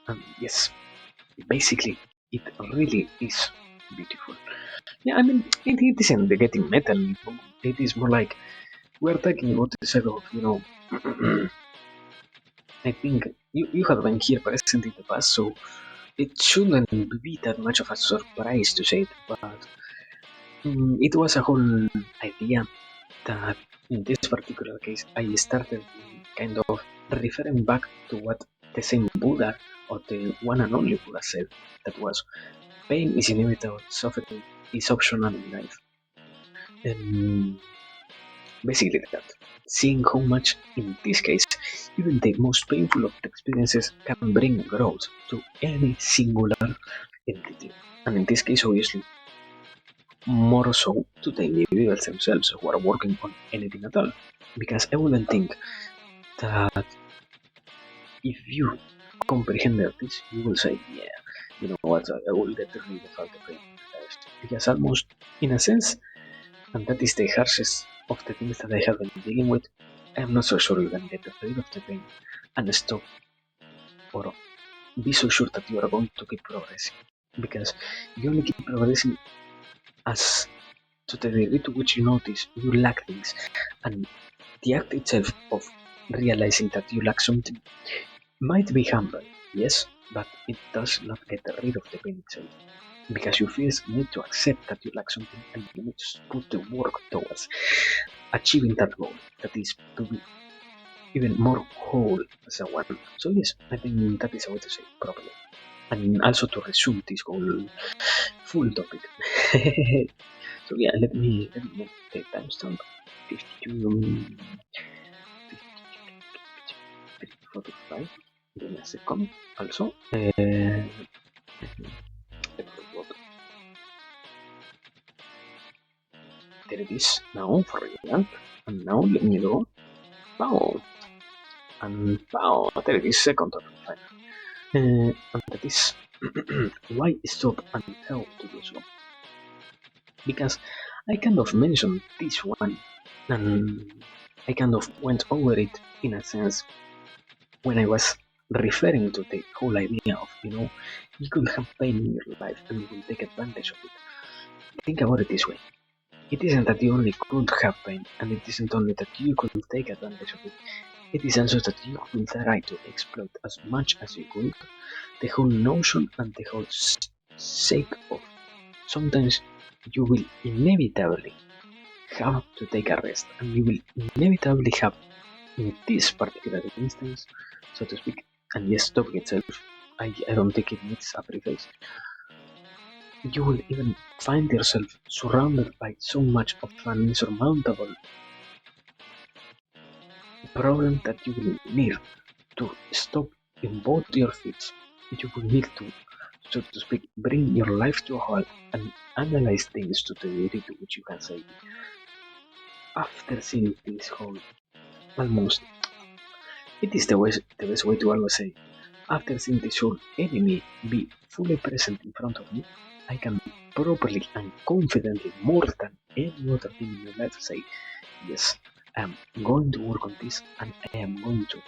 And yes, basically, it really is beautiful. Yeah, I mean, it isn't getting metal, it is more like we're talking about the side of, I think you have been here present in the past, so it shouldn't be that much of a surprise to say it, but it was a whole idea that in this particular case I started kind of referring back to what the same Buddha or the one and only Buddha said, that was pain is inevitable, suffering is optional in life. And basically that. Seeing how much, in this case, even the most painful of the experiences can bring growth to any singular entity. And in this case, obviously, more so to the individuals themselves who are working on anything at all. Because I wouldn't think that if you comprehended this, you will say, yeah, you know what, I will get rid of all the pain. Because almost, in a sense, and that is the harshest of the things that I have been dealing with, I'm not so sure you can get rid of the pain and stop or be so sure that you are going to keep progressing. Because you only keep progressing as to the degree to which you notice you lack things, and the act itself of realizing that you lack something might be humble, yes, but it does not get rid of the pain itself. Because you first need to accept that you lack something and you need to put the work towards achieving that goal, that is to be even more whole as a one. So yes, I think that is a way to say it properly. And also to resume this whole full topic. So yeah, let me make the timestamp 52 45. Give me a second. Also, I forgot. There it is now for real. And now let me go. Wow. And wow, there it is, second topic. Fine. And that is why stop and how to do so. Because I kind of mentioned this one and I kind of went over it in a sense when I was referring to the whole idea of, you could have pain in your life and you will take advantage of it. Think about it this way. It isn't that you only could have pain, and it isn't only that you could take advantage of it. It is also that you could try to exploit as much as you could the whole notion and the whole sake of sometimes you will inevitably have to take a rest, and you will inevitably have, in this particular instance, so to speak, and yes, topic itself, I don't think it needs a preface, you will even find yourself surrounded by so much of an insurmountable problem that you will need to stop in both your feet. You will need to, so to speak, bring your life to a halt and analyze things to the degree to which you can say, after seeing this whole, almost, it is the best way to always say, after seeing this whole enemy be fully present in front of me, I can properly and confidently, more than any other thing in my life, say, yes, I am going to work on this and I am going to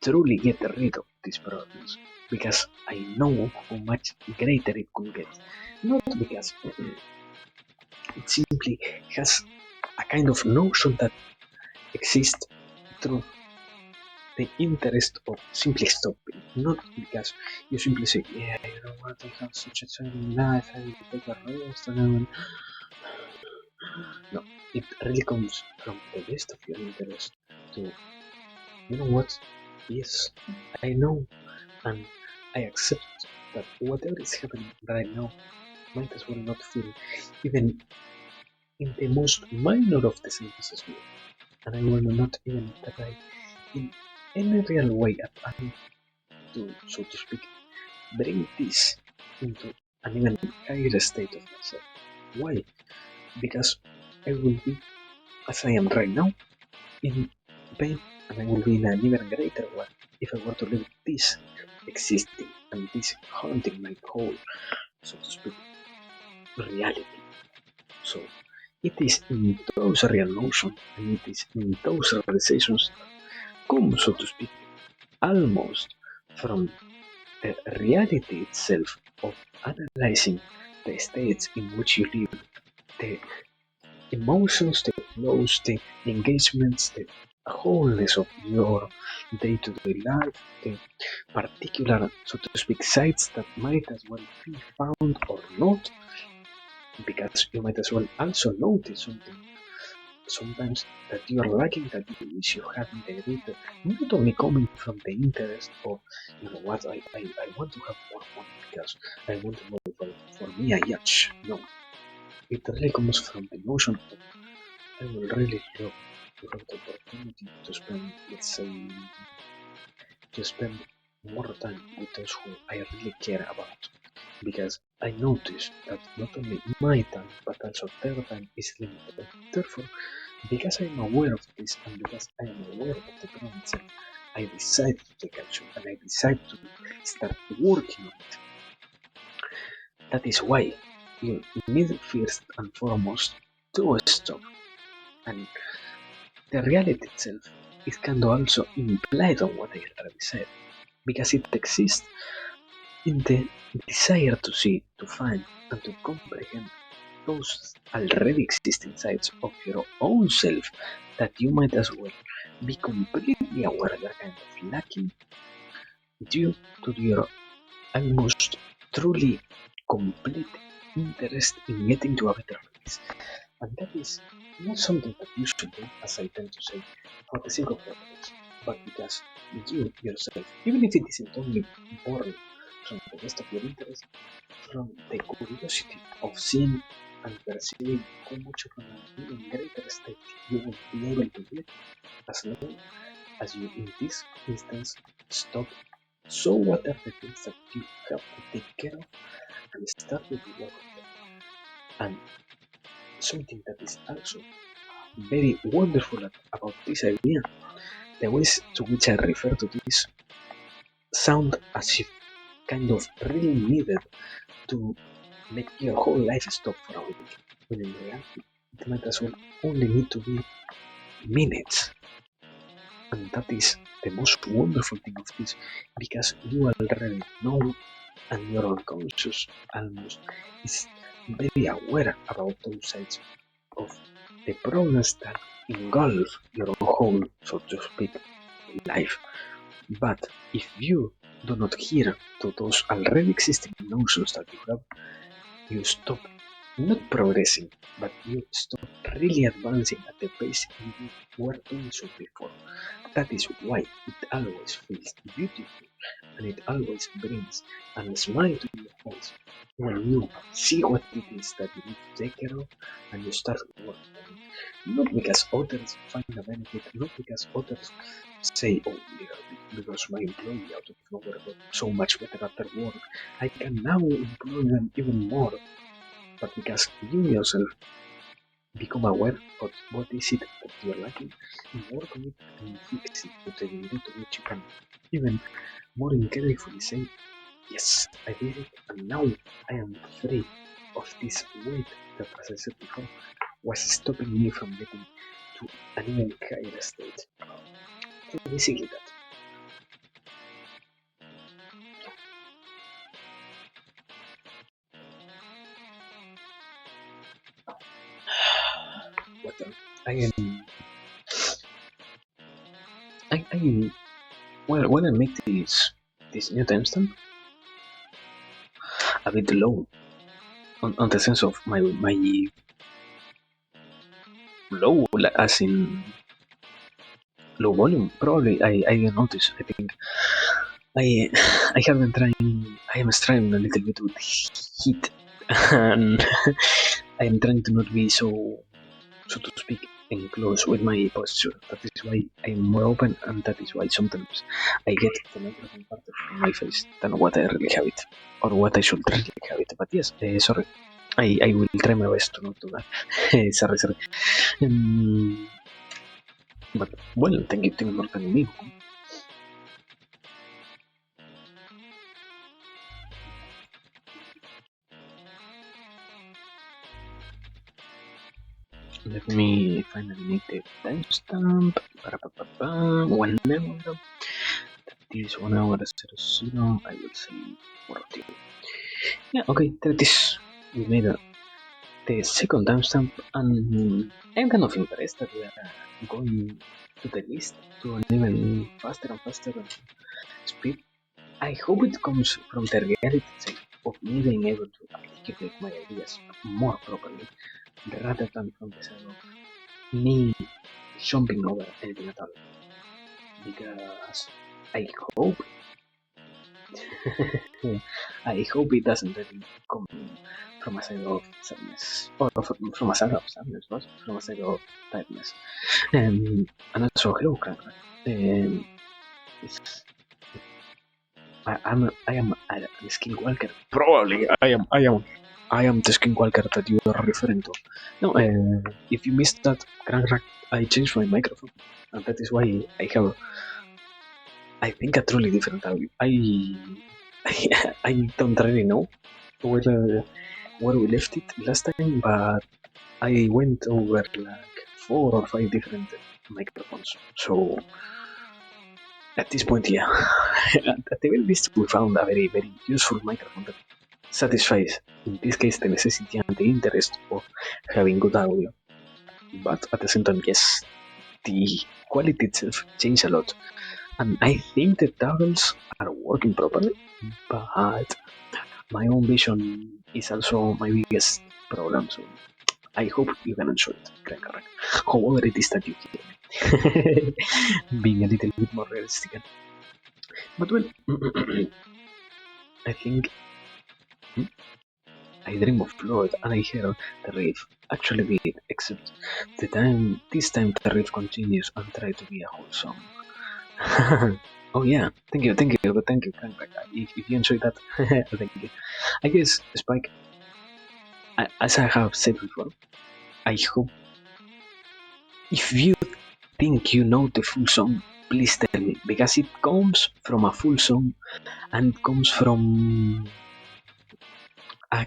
truly get rid of these problems because I know how much greater it could get. Not because it simply has a kind of notion that exists through the interest of simply stopping, not because you simply say, yeah, you know what, I have such a challenging life, I will take a rest, and I will. No, it really comes from the best of your interest to, you know what, yes, I know, and I accept that whatever is happening right now might as well not feel even in the most minor of the senses as well, and I will not even try in any real way at all to, so to speak, bring this into an even higher state of myself. Why? Because I will be, as I am right now, in pain, and I will be in an even greater one if I were to leave this existing and this haunting my whole, so to speak, reality. So it is in those real notions and it is in those realizations come, so to speak, almost from the reality itself of analyzing the states in which you live, the emotions, the flows, the engagements, the wholeness of your day-to-day life, the particular, so to speak, sites that might as well be found or not, because you might as well also notice something sometimes that you are lacking that you wish you had integrated, not only coming from the interest of, you know what, I want to have more money because I want to move for me a yacht. No, it really comes from the notion of I would really love to have the opportunity to spend, let's say, to spend more time with those who I really care about. Because I notice that not only my time, but also their time is limited. Therefore, because I am aware of this and because I am aware of the problem itself, I decide to take action and I decide to start working on it. That is why you need first and foremost to stop. And the reality itself is kind of also implied on what I already said, because it exists in the desire to see, to find, and to comprehend those already existing sides of your own self that you might as well be completely aware you're kind of lacking due to your almost truly complete interest in getting to a better place. And that is not something that you should do, as I tend to say, for the sake of reference, but because you yourself, even if it isn't only born from the best of your interest, from the curiosity of seeing and perceiving how much of an even greater state you will be able to get as long as you, in this instance, stop. So, what are the things that you have to take care of and start with the work of them? And something that is also very wonderful about this idea, the ways to which I refer to this sound as if kind of really needed to make your whole life stop for a week, when in reality it might as well only need to be minutes. And that is the most wonderful thing of this, because you already know and your unconscious almost is very aware about those sides of the problems that engulf your whole, so to speak, life. But if you do not hear to those already existing notions that you have, you stop not progressing, but you stop really advancing at the pace you were doing so before. That is why it always feels beautiful and it always brings a smile to your face when you see what it is that you need to take care of and you start working on it. Not because others find a benefit, not because others say, oh, yeah, because my employee out of nowhere got so much better after work, I can now employ them even more, but because you yourself become aware of what is it that you're lacking, and work on it and fix it to the degree to which you can even more carefully say, yes, I did it, and now I am free of this weight that, as I said before, was stopping me from getting to an even higher state. So basically that. What I am, I well, when I make this new timestamp a bit low, on the sense of my low, as in low volume. Probably I didn't notice. I think I I have been trying. I am struggling a little bit with heat, and I am trying to not be so to speak enclosed with my posture. That is why I'm more open, and that is why sometimes I get the microphone farther from my face than what I really have it, or what I should really have it. But yes, sorry. I will try my best to not do that. Sorry. Um, but well, thank you for telling me. Let me finally make the timestamp. One hour. This 1 hour 00. I will say 14. Yeah, okay, that is. We made the second timestamp, and I'm kind of impressed that we are going to the list to an even faster and faster speed. I hope it comes from the reality check of me being able to articulate my ideas more properly rather than from the side of me jumping over anything at all. Because I hope I hope it doesn't really come from a side of sadness or from a side of sadness, not from a side of tiredness. And also, hello, Craig. Um, it's, I am a skinwalker. Probably I am the skinwalker that you are referring to. No, if you missed that, Craig, I changed my microphone, and that is why I have I think a truly different audio. I don't really know where where we left it last time, but I went over like 4 or 5 different microphones. So at this point, yeah, at the very least, we found a very useful microphone that satisfies, in this case, the necessity and the interest of having good audio. But at the same time, yes, the quality itself changed a lot. And I think the towels are working properly, but my own vision is also my biggest problem. So I hope you can enjoy it. Correct. However, it is that you hear me. Being a little bit more realistic. But well, I think I dream of Floyd and I hear the riff actually beat, except this time the riff continues and try to be a whole song. Oh yeah, thank you, but thank you, if you enjoyed that, thank you. I guess, Spike, as I have said before, I hope if you think you know the full song, please tell me, because it comes from a full song and it comes from a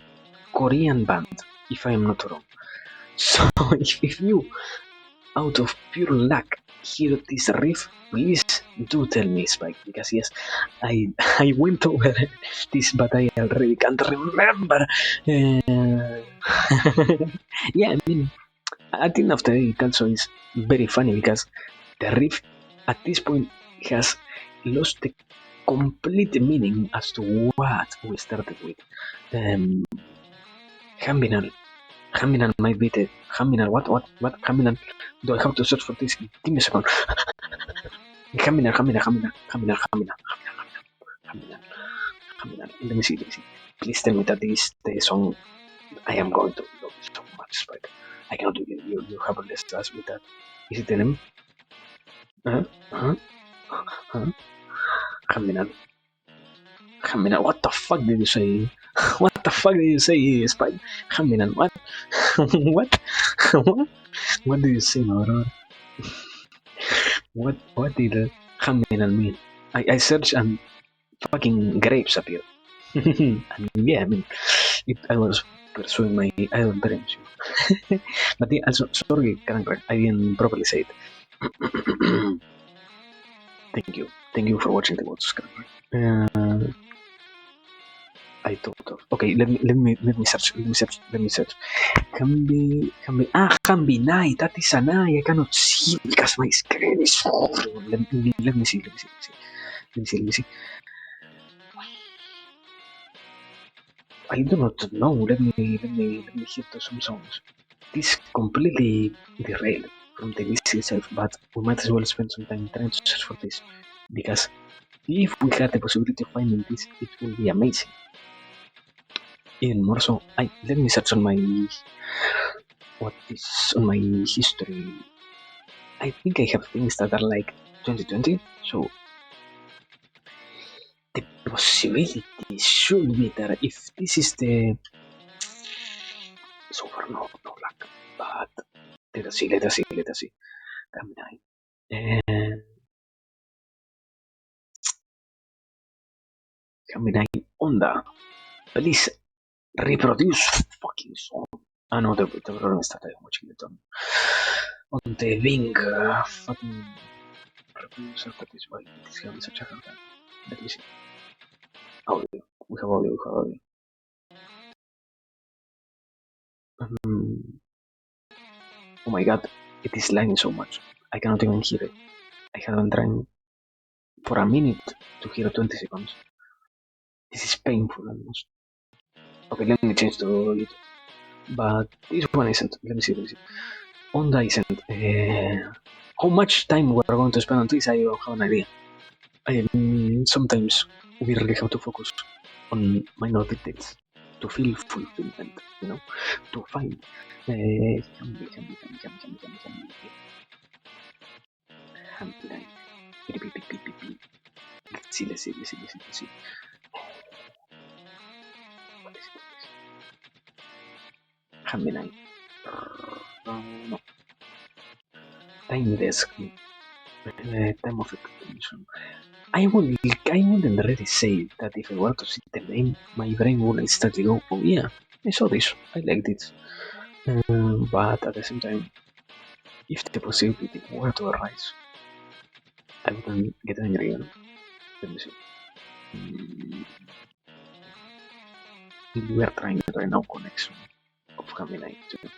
Korean band, if I am not wrong. So if you, out of pure luck, hear this riff, please do tell me, Spike, because yes, I I went over this, but I already can't remember. Yeah, I mean, at the end of the day, it also is very funny because the riff at this point has lost the complete meaning as to what we started with. Um, Hambinal. Haminan might be dead. Haminan, what? Haminan, do I have to search for this? Give me a second. Haminan. Let me see. Please tell me that this is the song I am going to love so much. But I cannot do it. You have a list us with that. Is it the name? Huh? Haminan. What the fuck did you say? What the fuck did you say, Spike? Haminan, what? What? What did you say, my brother? What did Haminan mean? I searched and fucking grapes appeared. And yeah, I mean, I was pursuing my idle dreams. But yeah, also, sorry, Karen, I didn't properly say it. Thank you for watching the words, Karen. I thought of. Okay, let me search. Can be night. That is an eye. I cannot see because my screen is off. Let me see. I do not know. Let me hear some songs. This completely derailed from the list itself, but we might as well spend some time trying to search for this because if we had the possibility of finding this, it would be amazing. Even more so, let me search on my history. I think I have things that are like 2020, so the possibility should be that if this is the so far no luck, but let us see. Caminai. Caminai onda. Please reproduce fucking song. Ah no, the problem is that I am watching it on the Bing fucking producer. That is why it is having such a hard time. Let me see. Audio. We have audio. Oh my god, it is lagging so much. I cannot even hear it. I have been trying for a minute to hear 20 seconds. This is painful almost. Okay, let me change to YouTube. But this one isn't. Let me see. Onda isn't. How much time we're going to spend on this, I don't have an idea. Sometimes we really have to focus on minor details to feel fulfillment, to find. Let's see. Hamilai. No. Tiny desk. Time of extension. I wouldn't already say that if I were to see the name, my brain would instantly go, oh yeah, I saw this, I liked it. But at the same time, if the possibility were to arise, I wouldn't get angry. Let me see. We are trying right now connection of Gemini too.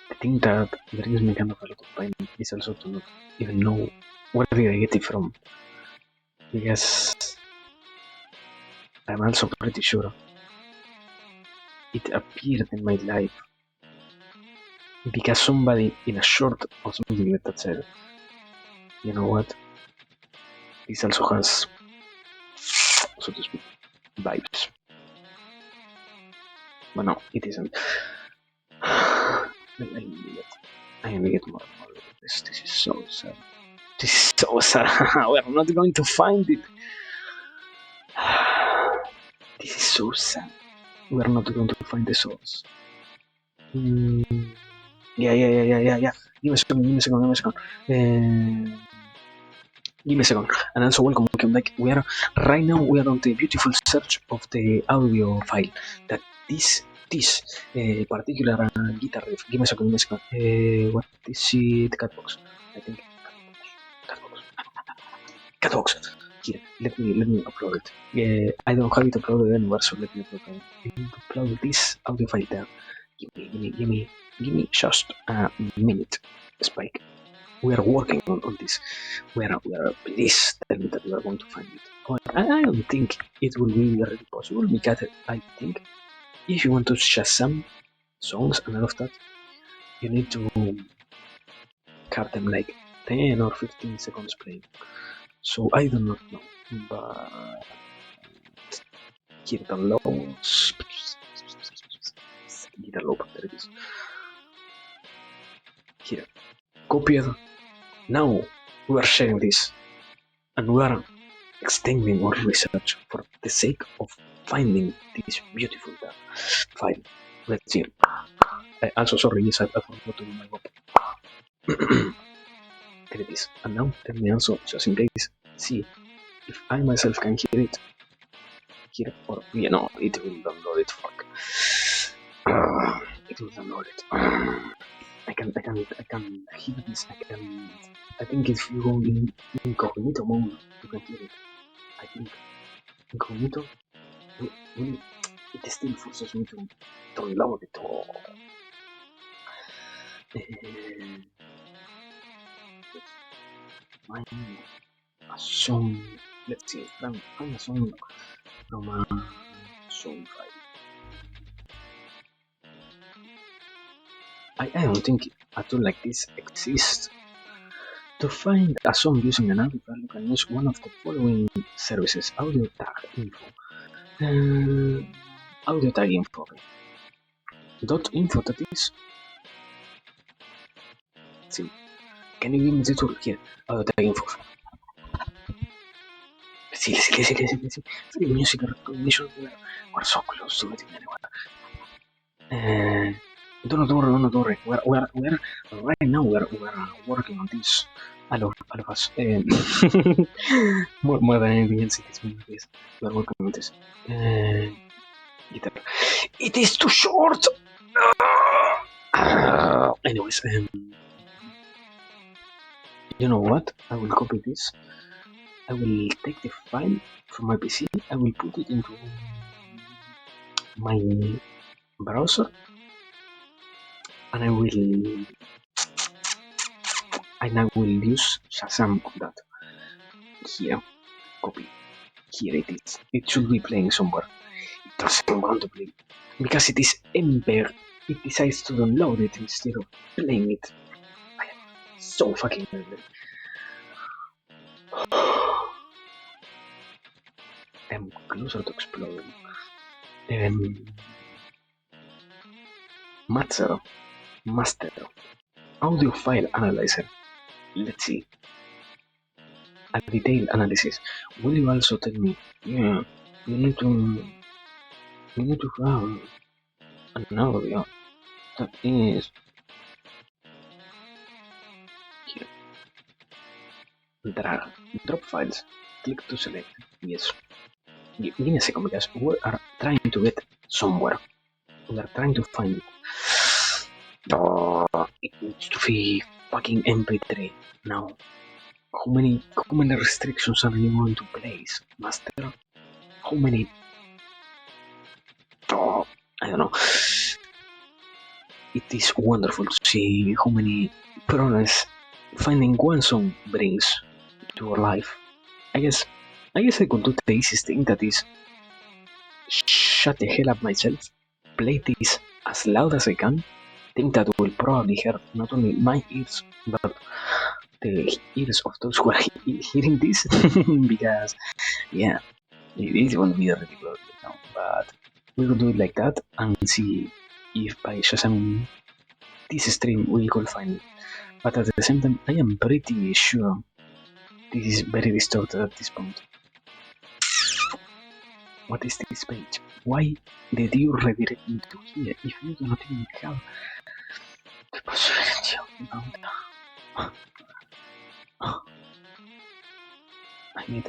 The thing that brings me kind of a lot of pain is also to not even know where did I get it from. Because I'm also pretty sure it appeared in my life because somebody in a short or something like that said, you know what, this also has, so to speak, vibes. But no, it isn't. I only get more and more of this. This is so sad. We're not going to find it. This is so sad. We're not going to find the source. Yeah. Give me a second. Give me a second. And also welcome. Like we are right now. We are on the beautiful search of the audio file that this particular guitar riff. Give me a second. What is it? Catbox. I think Catbox. Here, let me upload it. I don't have it uploaded anywhere, so let me upload this audio file there. Give me just a minute, Spike. we are working on this. Please tell me that we are going to find it. But I don't think it will be really possible because I think if you want to Shazam songs and all of that, you need to cut them like 10 or 15 seconds playing. So I do not know, but here downloads. Guitar low, there it is. Here, copied. Now we are sharing this, and we are extending our research for the sake of finding this beautiful file. Let's see. I'm so sorry, yes, I forgot to do my work. There it is. And now tell me also, just in case, see if I myself can hear it. Here, or it will download it. Fuck. It will download it. I can hear this. I think if you go in incognito mode, you can hear it. I think incognito. It still forces me to download it. Find a song. Let's see. Find a song from a song file. I don't think a tool like this exists. To find a song using an audio file, you can use one of the following services: audio tag info, audio tag info. .info, that is. See, can you give me the tool here? Audio tag info. See. Free music recognition. We're so close to getting anywhere. Don't worry. We're right now. We're working on this. All of us. More than anything else, it is more like this. We're working on this. Guitar. It is too short. Anyways, you know what? I will copy this. I will take the file from my PC. I will put it into my browser, and I will use Shazam on that. Here, copy. Here it is. It should be playing somewhere. It doesn't want to play because it is impaired. It decides to download it instead of playing it. I am so fucking angry. I'm closer to exploding. Master, audio file analyzer. Let's see. A detailed analysis. Will you also tell me? Yeah, you need to have an audio that is here. Drop files. Click to select. Yes. Give me a second because we are trying to get somewhere. We are trying to find it. It needs to be fucking MP3 now. How many restrictions are you going to place, Master? How many? I don't know. It is wonderful to see how many problems finding one song brings to our life. I guess I could do the easiest thing, that is shut the hell up myself, play this as loud as I can, think that will probably hurt not only my ears but the ears of those who are hearing this because yeah, it is going to be really good, but we will do it like that and see if by Shazam this stream we could find it. But at the same time, I am pretty sure this is very distorted at this point. What is this page? Why did you redirect me to here if you do not even have the possibility of rebound? I need.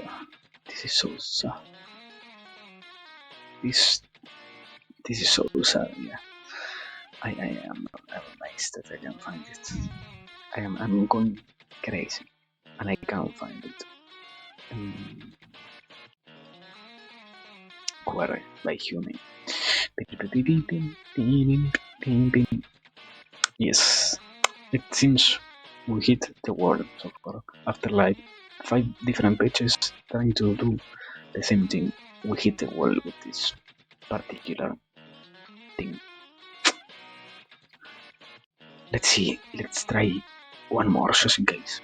This is so sad. This is so sad. Yeah, I am amazed that I can find it. I'm going crazy, and I can't find it. Query by human. Yes, it seems we hit the wall so far. After like 5 different pitches trying to do the same thing, we hit the wall with this particular thing. Let's see, let's try one more just in case.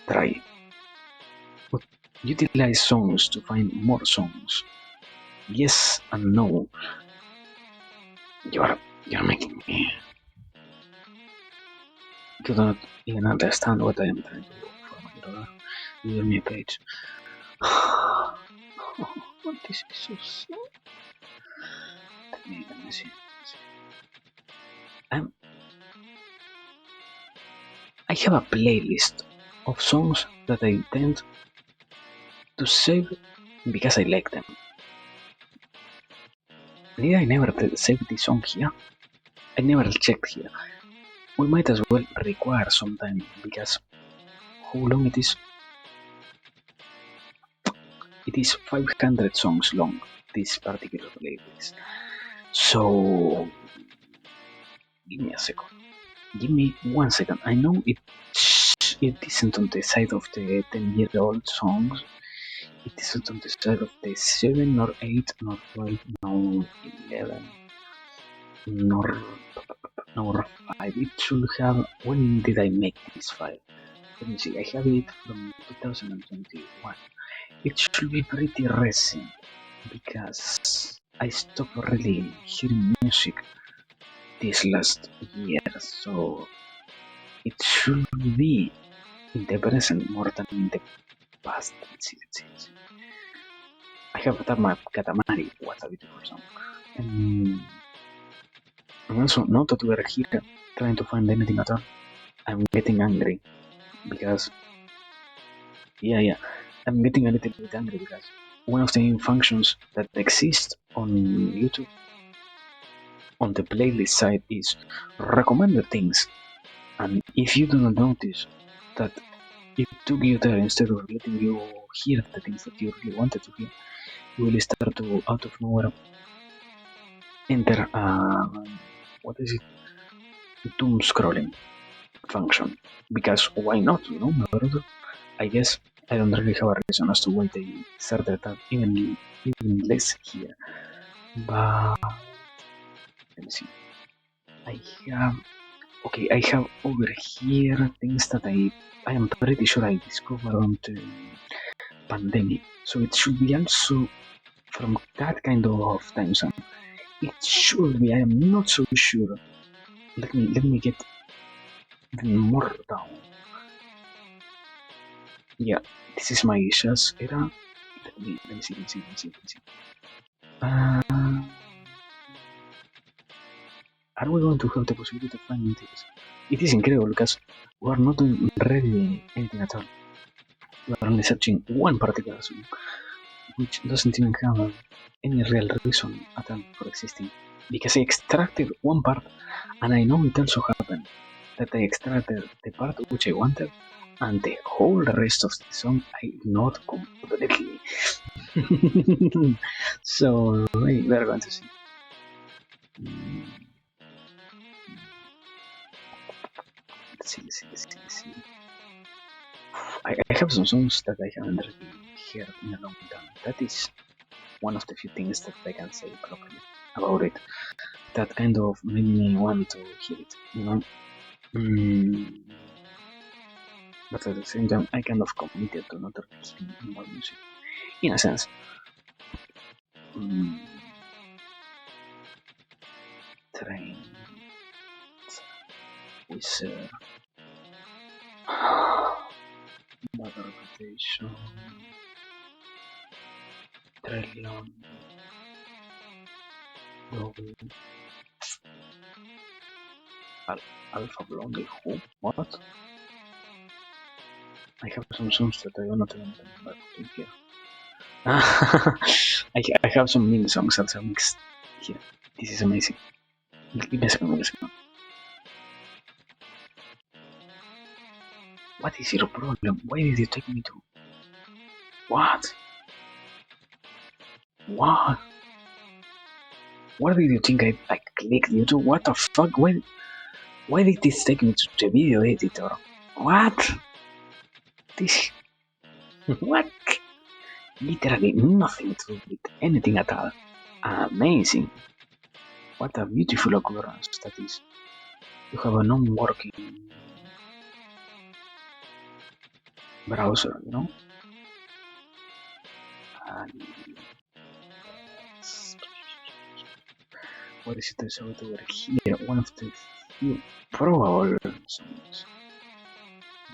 Try. Utilize songs to find more songs. Yes and no. You're making me. You don't even understand what I am trying to do for my daughter. Give me a page. This is so sad. Let me see. I have a playlist of songs that I tend to save because I like them. Did I never save this song here? I never checked here. We might as well require some time because how long it is? It is 500 songs long, this particular playlist. So, give me a second. Give me 1 second. I know it isn't on the side of the 10-year-old songs. It isn't on the side of the 7 nor 8 nor 12 nor 11 nor 5. It should have. When did I make this file? Let me see. I have it from 2021. It should be pretty recent because I stopped really hearing music this last year, so it should be in the present more than in the past. Let's see. I have Katamari. What's a beautiful song. And also, not that we're here trying to find anything at all. I'm getting angry because, I'm getting a little bit angry because one of the new functions that exist on YouTube on the playlist side is recommended things. And if you do not notice that it took you there instead of letting you hear the things that you really wanted to hear, you will start to, out of nowhere, enter what is it? Doom scrolling function. Because why not? My brother? I guess I don't really have a reason as to why they started that even less here. But let me see. I have over here things that I am pretty sure I discovered on the pandemic. So it should be also from that kind of time zone. It should be. I am not so sure. Let me get even more down. Yeah, this is my Shaz era. Let me see. Are we going to have the possibility to find this? It is incredible because we are not doing really anything at all. We are only searching one particular song, which doesn't even have any real reason at all for existing. Because I extracted one part, and I know it also happened that I extracted the part which I wanted, and the whole rest of the song I ignored completely. So, we are going to see. Let's see. I have some songs that I haven't really heard in a long time. That is one of the few things that I can say properly about it. That kind of made me want to hear it, But at the same time, I kind of committed to not hearing more music. In a sense. Train. Wizard. Bad reputation. Trillion. Global. Alpha Blondie. Who? What? I have some songs that I don't even remember to hear. I have some mini songs that are mixed here. This is amazing. Give me a second. What is your problem? Why did you take me to... What? What? Where did you think I clicked YouTube. What the fuck? Why did this take me to the video editor? What? This. What? Literally nothing to do with anything at all. Amazing. What a beautiful occurrence that is. You have a non-working browser, you know? And what is it so over here? One of the few probable songs.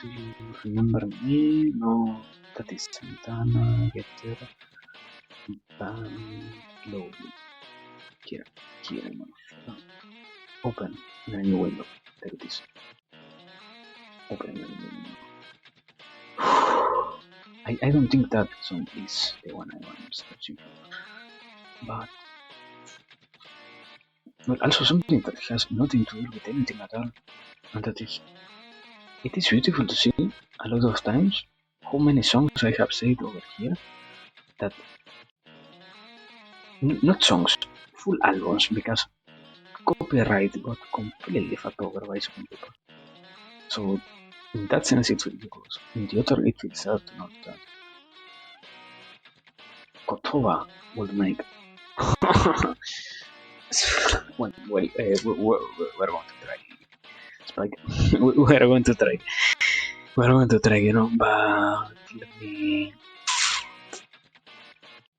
Do you remember me? No, that is Santana, Getter, Loading. Here, open in a new window. There it is. Open in a new window. I don't think that song is the one I am searching for. But well, also something that has nothing to do with anything at all, and that is, it is beautiful to see a lot of times how many songs I have said over here that not songs, full albums, because copyright got completely fucked over by some people. So in that sense it's ridiculous. In the other it feels sad to note that Kotova would make well, we're going to try Spike. We're going to try. We're going to try, you know, but let me.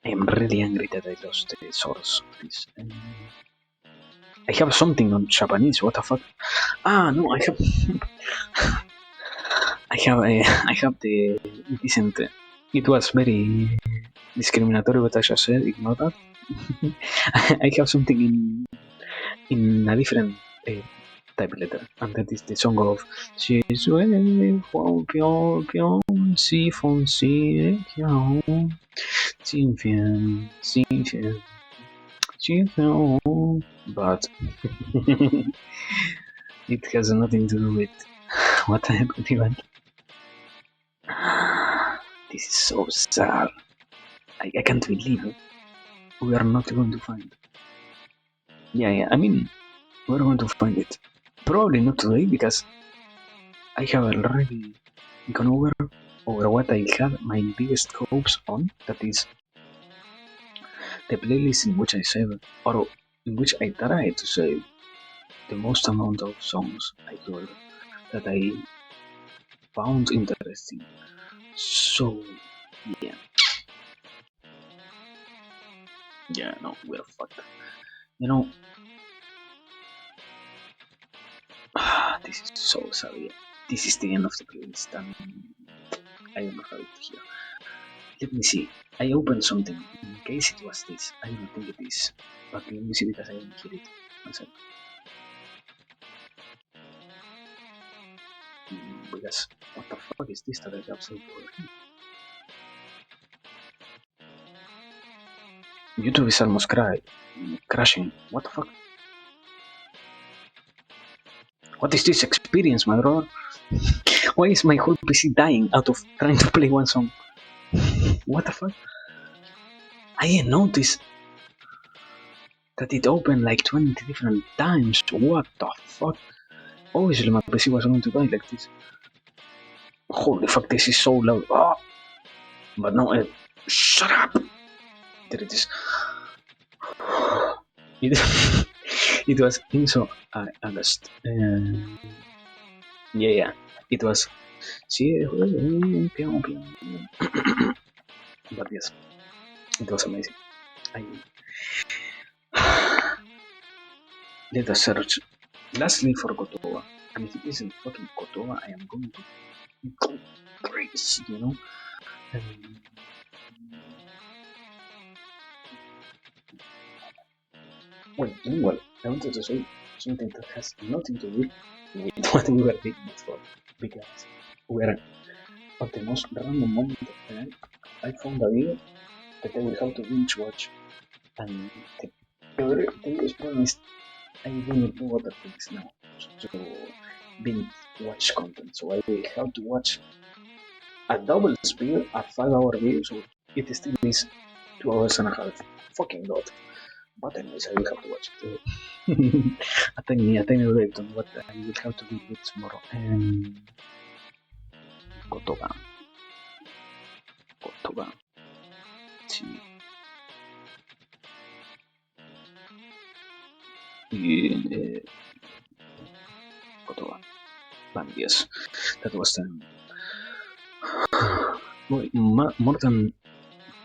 I am really angry that I lost the source of this. I have something on Japanese. What the fuck? Ah, no, I have. I have the decent. It was very discriminatory what I just said. Ignore that. I have something in a different type letter, and that is the song of Si suele pion pion si fon si pion sin fian sin fian sin fian, but it has nothing to do with what I am doing. This is so sad. I can't believe it. We are not going to find. Yeah, I mean, we're going to find it. Probably not today because I have already gone over what I had my biggest hopes on. That is the playlist in which I saved, or in which I tried to save the most amount of songs I could that I found interesting. So yeah, no, we're fucked. You know, this is so sorry. This is the end of the playlist, and I don't know how it here. Let me see. I opened something in case it was this. I don't think it is, but let me see because I didn't hear it myself. Because what the fuck is this that I have saved over here? YouTube is almost crashing. What the fuck? What is this experience, my brother? Why is my whole PC dying out of trying to play one song? What the fuck? I didn't notice that it opened like 20 different times. What the fuck? Obviously my PC was going to die like this. Holy fuck, this is so loud. Oh. But no, shut up! There it is. It was in so August. Yeah, it was. But yes, it was amazing. Let us search. Lastly, for Kotova. And if it isn't fucking Kotova, I am going to go crazy, you know? Wait, well, I wanted to say something that has nothing to do with what we were doing before. Because we're at the most random moment of the night. I found a video that I will have to binge watch. And the biggest problem is I do not know other things now to binge watch content. So I will have to watch at double speed a 5-hour video, so it still is 2 hours and a half. Fucking god. But anyways, I will have to watch it. A tiny break on what I will have to deal with tomorrow. Kotoba. Kotoba. Sí. Y, Kotoba. But yes, that was more than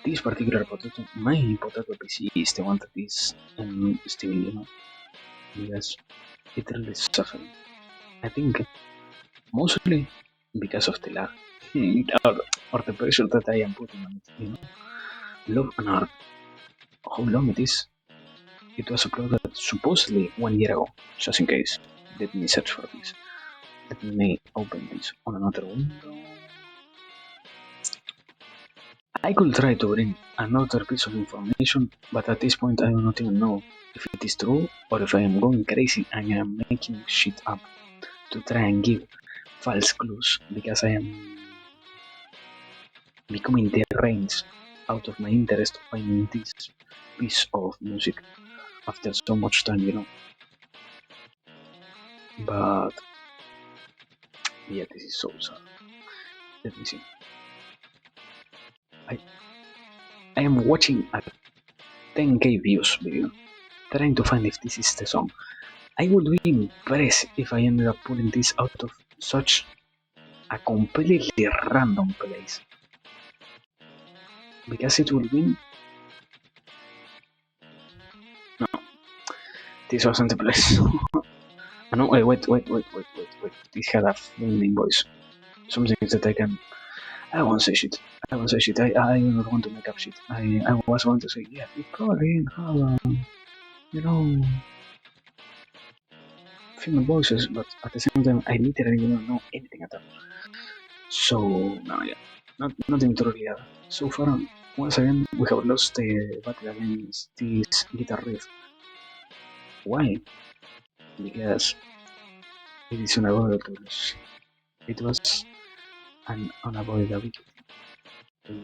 this particular potato. My potato PC is the one that is still, because it really suffering. I think mostly because of the lag or, or the pressure that I am putting on it. Love and art. How long it is? It was uploaded supposedly 1 year ago. Just in case, let me search for this. Let me open this on another window. I could try to bring another piece of information, but at this point I do not even know if it is true or if I am going crazy and I am making shit up to try and give false clues because I am becoming deranged out of my interest of finding this piece of music after so much time. But yeah, this is so sad. Let me see. I I am watching a 10k views video, trying to find if this is the song. I would be impressed if I ended up pulling this out of such a completely random place. Because it would be. No, this wasn't the place. No, wait. This had a friendly voice. Something that I can. I won't say shit. I do not want to make up shit. I was going to say, yeah, we probably have, you know, female voices, but at the same time, I literally don't know anything at all. So, no, yeah, nothing to really add. So far, once again, we have lost the battle against this guitar riff. Why? Because it is unavoidable to lose. It was an unavoidability to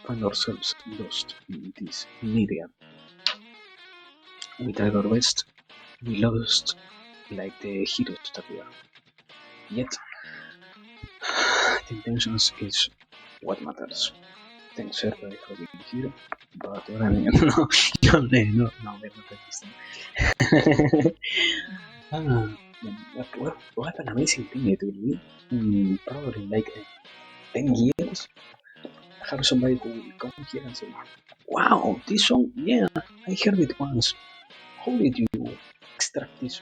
find ourselves lost in this media. We tried our best, we lost like the heroes that we are. Yet, the intentions is what matters. Thanks, everybody, for being here. But no, we're not existing. What an amazing thing it will be. Probably like 10 years. Have somebody who will come here and say, wow, this song, yeah, I heard it once. How did you extract this?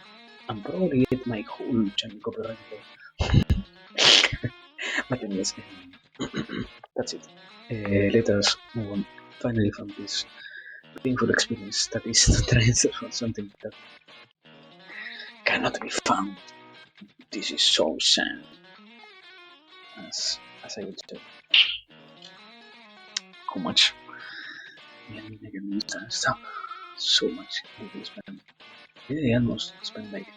And probably get my whole channel copyrighted. But anyways, that's it. Let us move on finally from this painful experience that is trying to find something that cannot be found. This is so sad. As I would say. How much I can use that stuff. So much I can spend. Yeah, I almost spent like,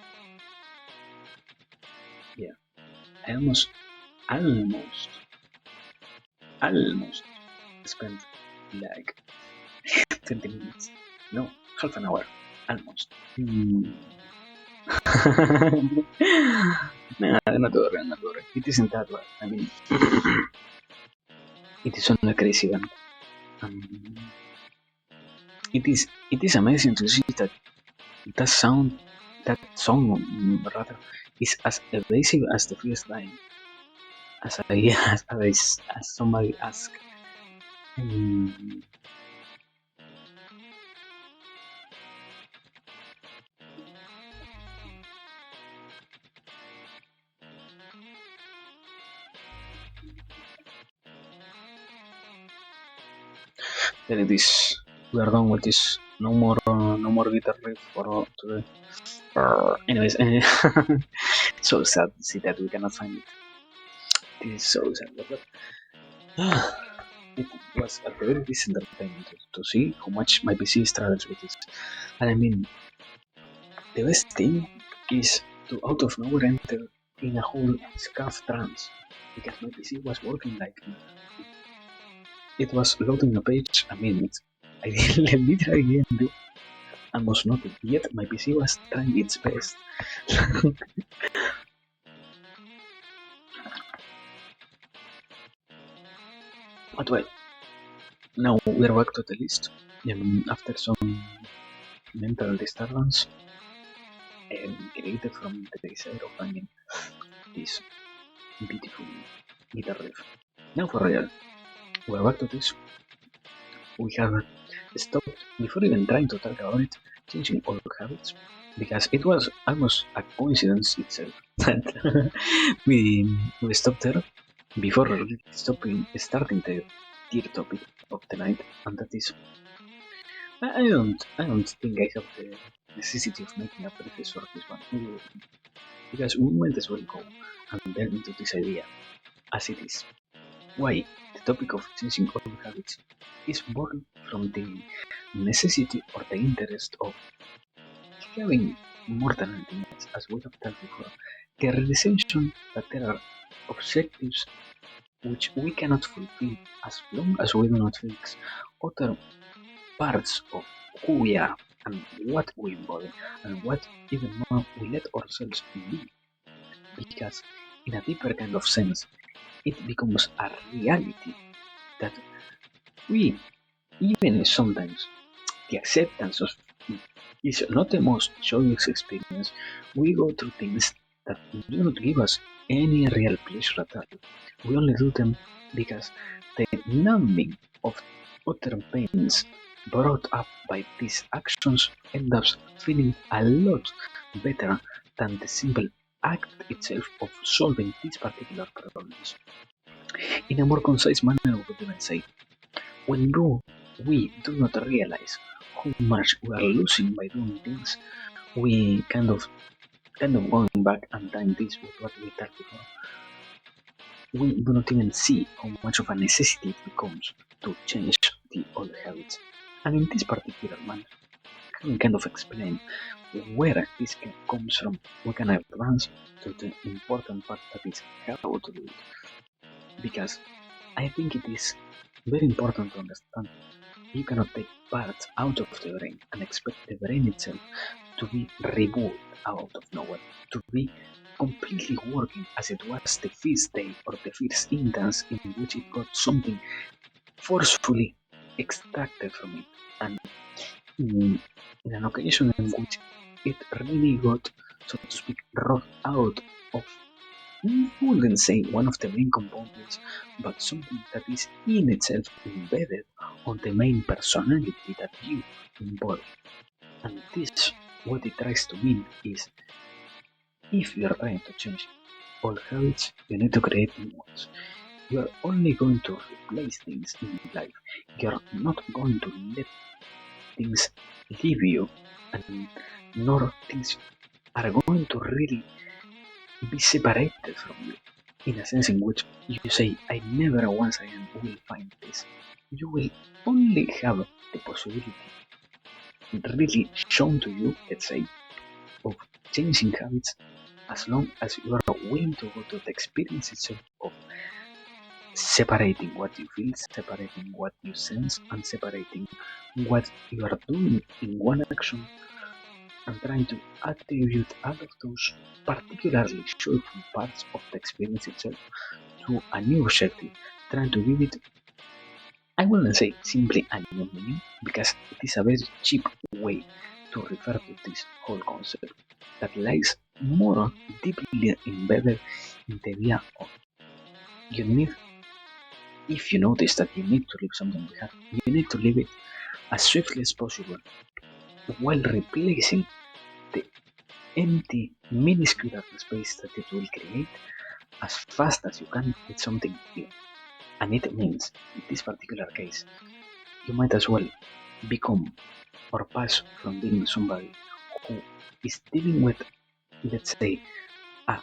yeah, I almost spent like 20 minutes. No, half an hour. Almost. Nah, not worry. It isn't that bad. I mean, it is only a crazy one. It is amazing to see that that song rather, is as evasive as the first line. As somebody asked. Then it is. We are done with this. No more guitar riff for today. Anyways, so sad to see that we cannot find it. This is so sad. But it was a very decent entertainment to see how much my PC struggles with this. And I mean, the best thing is to out of nowhere enter in a whole scuff trance because my PC was working like it was loading a page a minute. I literally didn't do almost nothing. Yet my PC was trying its best. But well, now we're back to the list. After some mental disturbance created from the desire of finding this beautiful guitar riff. Now for real, we're back to this. We have stopped, before even trying to talk about it, changing old habits, because it was almost a coincidence itself that we stopped there before really starting the tier topic of the night, and that is I don't think I have the necessity of making a preface for this one, because we might as well go and delve into this idea as it is. Why the topic of changing old habits is born from the necessity or the interest of having more than anything else, as we have talked before, the realization that there are objectives which we cannot fulfill as long as we do not fix other parts of who we are and what we embody and what even more we let ourselves be. Because in a deeper kind of sense, it becomes a reality that we, even if sometimes the acceptance of it is not the most joyous experience, we go through things that do not give us any real pleasure at all. We only do them because the numbing of other pains brought up by these actions end up feeling a lot better than the simple act itself of solving these particular problems. In a more concise manner, we would even say, when we do not realize how much we are losing by doing things, we kind of going back and tying this with what we talked before, we do not even see how much of a necessity it becomes to change the old habits. And in this particular manner, I can kind of explain where this comes from. We can advance to the important part that is how to do it. Because I think it is very important to understand you cannot take parts out of the brain and expect the brain itself to be rebooted out of nowhere, to be completely working as it was the first day or the first instance in which it got something forcefully extracted from it. And in an occasion in which it really got, so to speak, robbed out of, I wouldn't say one of the main components, but something that is in itself embedded on the main personality that you embody. And this, what it tries to mean is, if you are trying to change old habits, you need to create new ones. You are only going to replace things in life. You're not going to let things leave you, and nor things are going to really be separated from you. In a sense in which you say, I never once again will find this. You will only have the possibility really shown to you, let's say, of changing habits as long as you are willing to go to the experience itself of separating what you feel, separating what you sense, and separating what you are doing in one action and trying to attribute all of those particularly joyful parts of the experience itself to a new objective, trying to give it, I wouldn't say simply a new meaning, because it is a very cheap way to refer to this whole concept that lies more deeply embedded in the idea of you need, if you notice that you need to leave something behind, you need to leave it as swiftly as possible while replacing the empty, minuscule space that it will create as fast as you can with something new. And it means, in this particular case, you might as well become or pass from being somebody who is dealing with, let's say, a,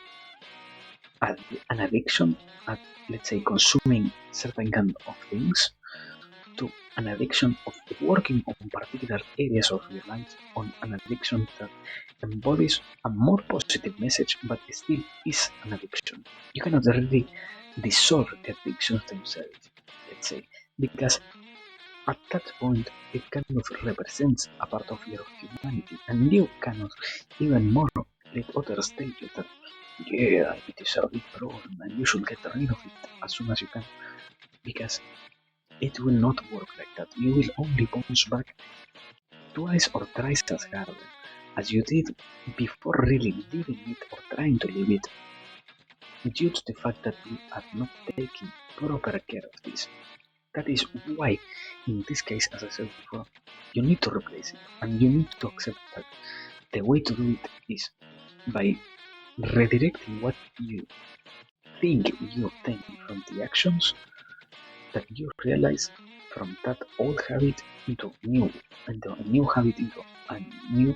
an addiction at, let's say, consuming certain kind of things, to an addiction of working on particular areas of your life, on an addiction that embodies a more positive message but still is an addiction. You cannot really dissolve the addictions themselves, let's say, because At that point, it kind of represents a part of your humanity, and you cannot even more let others tell you that, yeah, it is a big problem and you should get rid of it as soon as you can, because it will not work like that. You will only bounce back twice or thrice as hard as you did before really living it or trying to live it, due to the fact that you are not taking proper care of this. That is why, in this case, as I said before, you need to replace it, and you need to accept that the way to do it is by redirecting what you think you obtain from the actions that you realize from that old habit into a new habit into a new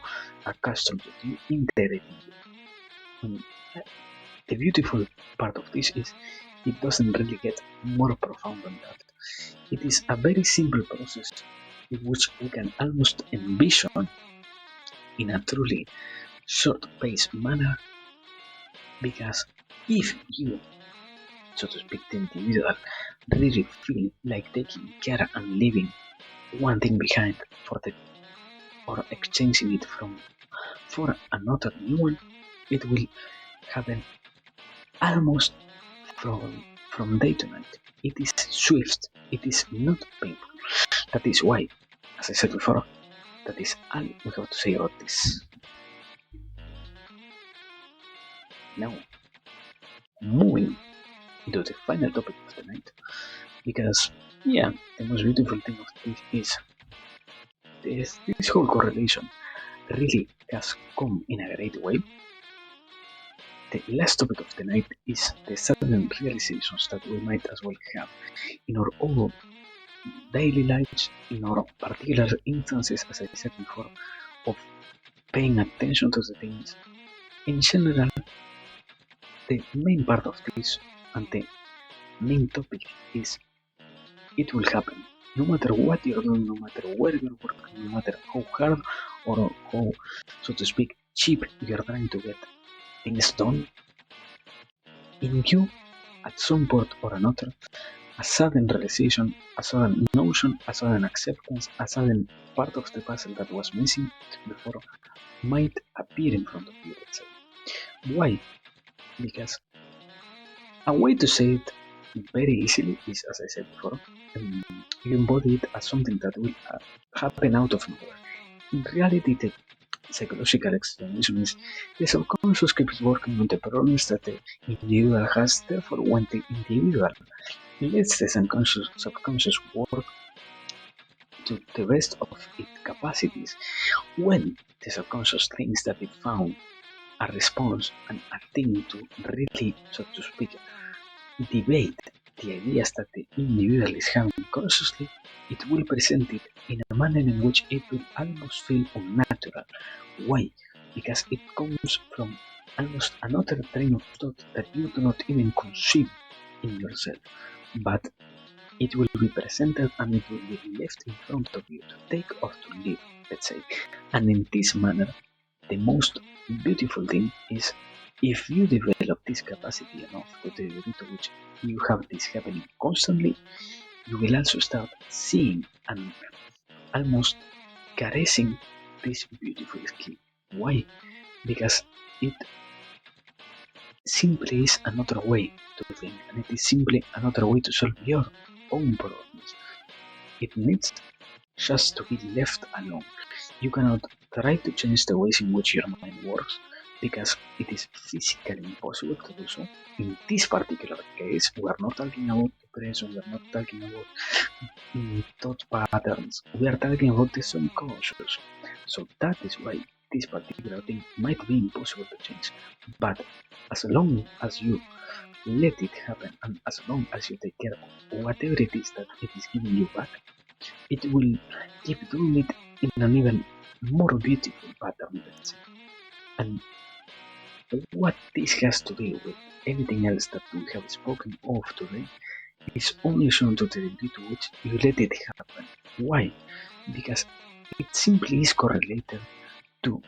custom that you integrate in you. And the beautiful part of this is it doesn't really get more profound than that. It is a very simple process in which we can almost envision in a truly short-paced manner, because if you, so to speak, the individual really feel like taking care and leaving one thing behind for the or exchanging it for another new one, it will happen almost from day to night. It is swift. It is not painful. That is why, as I said before, that is all we have to say about this. Now, moving into the final topic of the night, because yeah, the most beautiful thing of this is this whole correlation really has come in a great way. The last topic of the night is the sudden realizations that we might as well have in our own daily lives, in our particular instances, as I said before, of paying attention to the things. In general, the main part of this and the main topic is it will happen. No matter what you're doing, no matter where you're working, no matter how hard or how, so to speak, cheap you're trying to get things done, in you, at some point or another, a sudden realization, a sudden notion, a sudden acceptance, a sudden part of the puzzle that was missing before might appear in front of you, let's say. Why? Because a way to say it very easily is, as I said before, you embody it as something that will happen out of nowhere. In reality, the psychological explanation is the subconscious keeps working on the problems that the individual has, therefore when the individual lets the subconscious work to the best of its capacities, when the subconscious thinks that it found a response and a thing to really, so to speak, debate the ideas that the individual is having consciously, it will present it in a manner in which it will almost feel unnatural. Why? Because it comes from almost another train of thought that you do not even conceive in yourself, but it will be presented and it will be left in front of you to take or to leave, let's say. And in this manner, the most beautiful thing is if you develop this capacity enough to the degree to which you have this happening constantly, you will also start seeing and almost caressing this beautiful skill. Why? Because it simply is another way to think, and it is simply another way to solve your own problems. It needs just to be left alone. You cannot try to change the ways in which your mind works because it is physically impossible to do so. In this particular case, we are not talking about depression, we are not talking about thought patterns, we are talking about the subconscious. So that is why this particular thing might be impossible to change. But as long as you let it happen and as long as you take care of whatever it is that it is giving you back, it will keep doing it in an even more beautiful pattern, let's say. And what this has to do with anything else that we have spoken of today is only shown to the degree to which you let it happen. Why? Because it simply is correlated to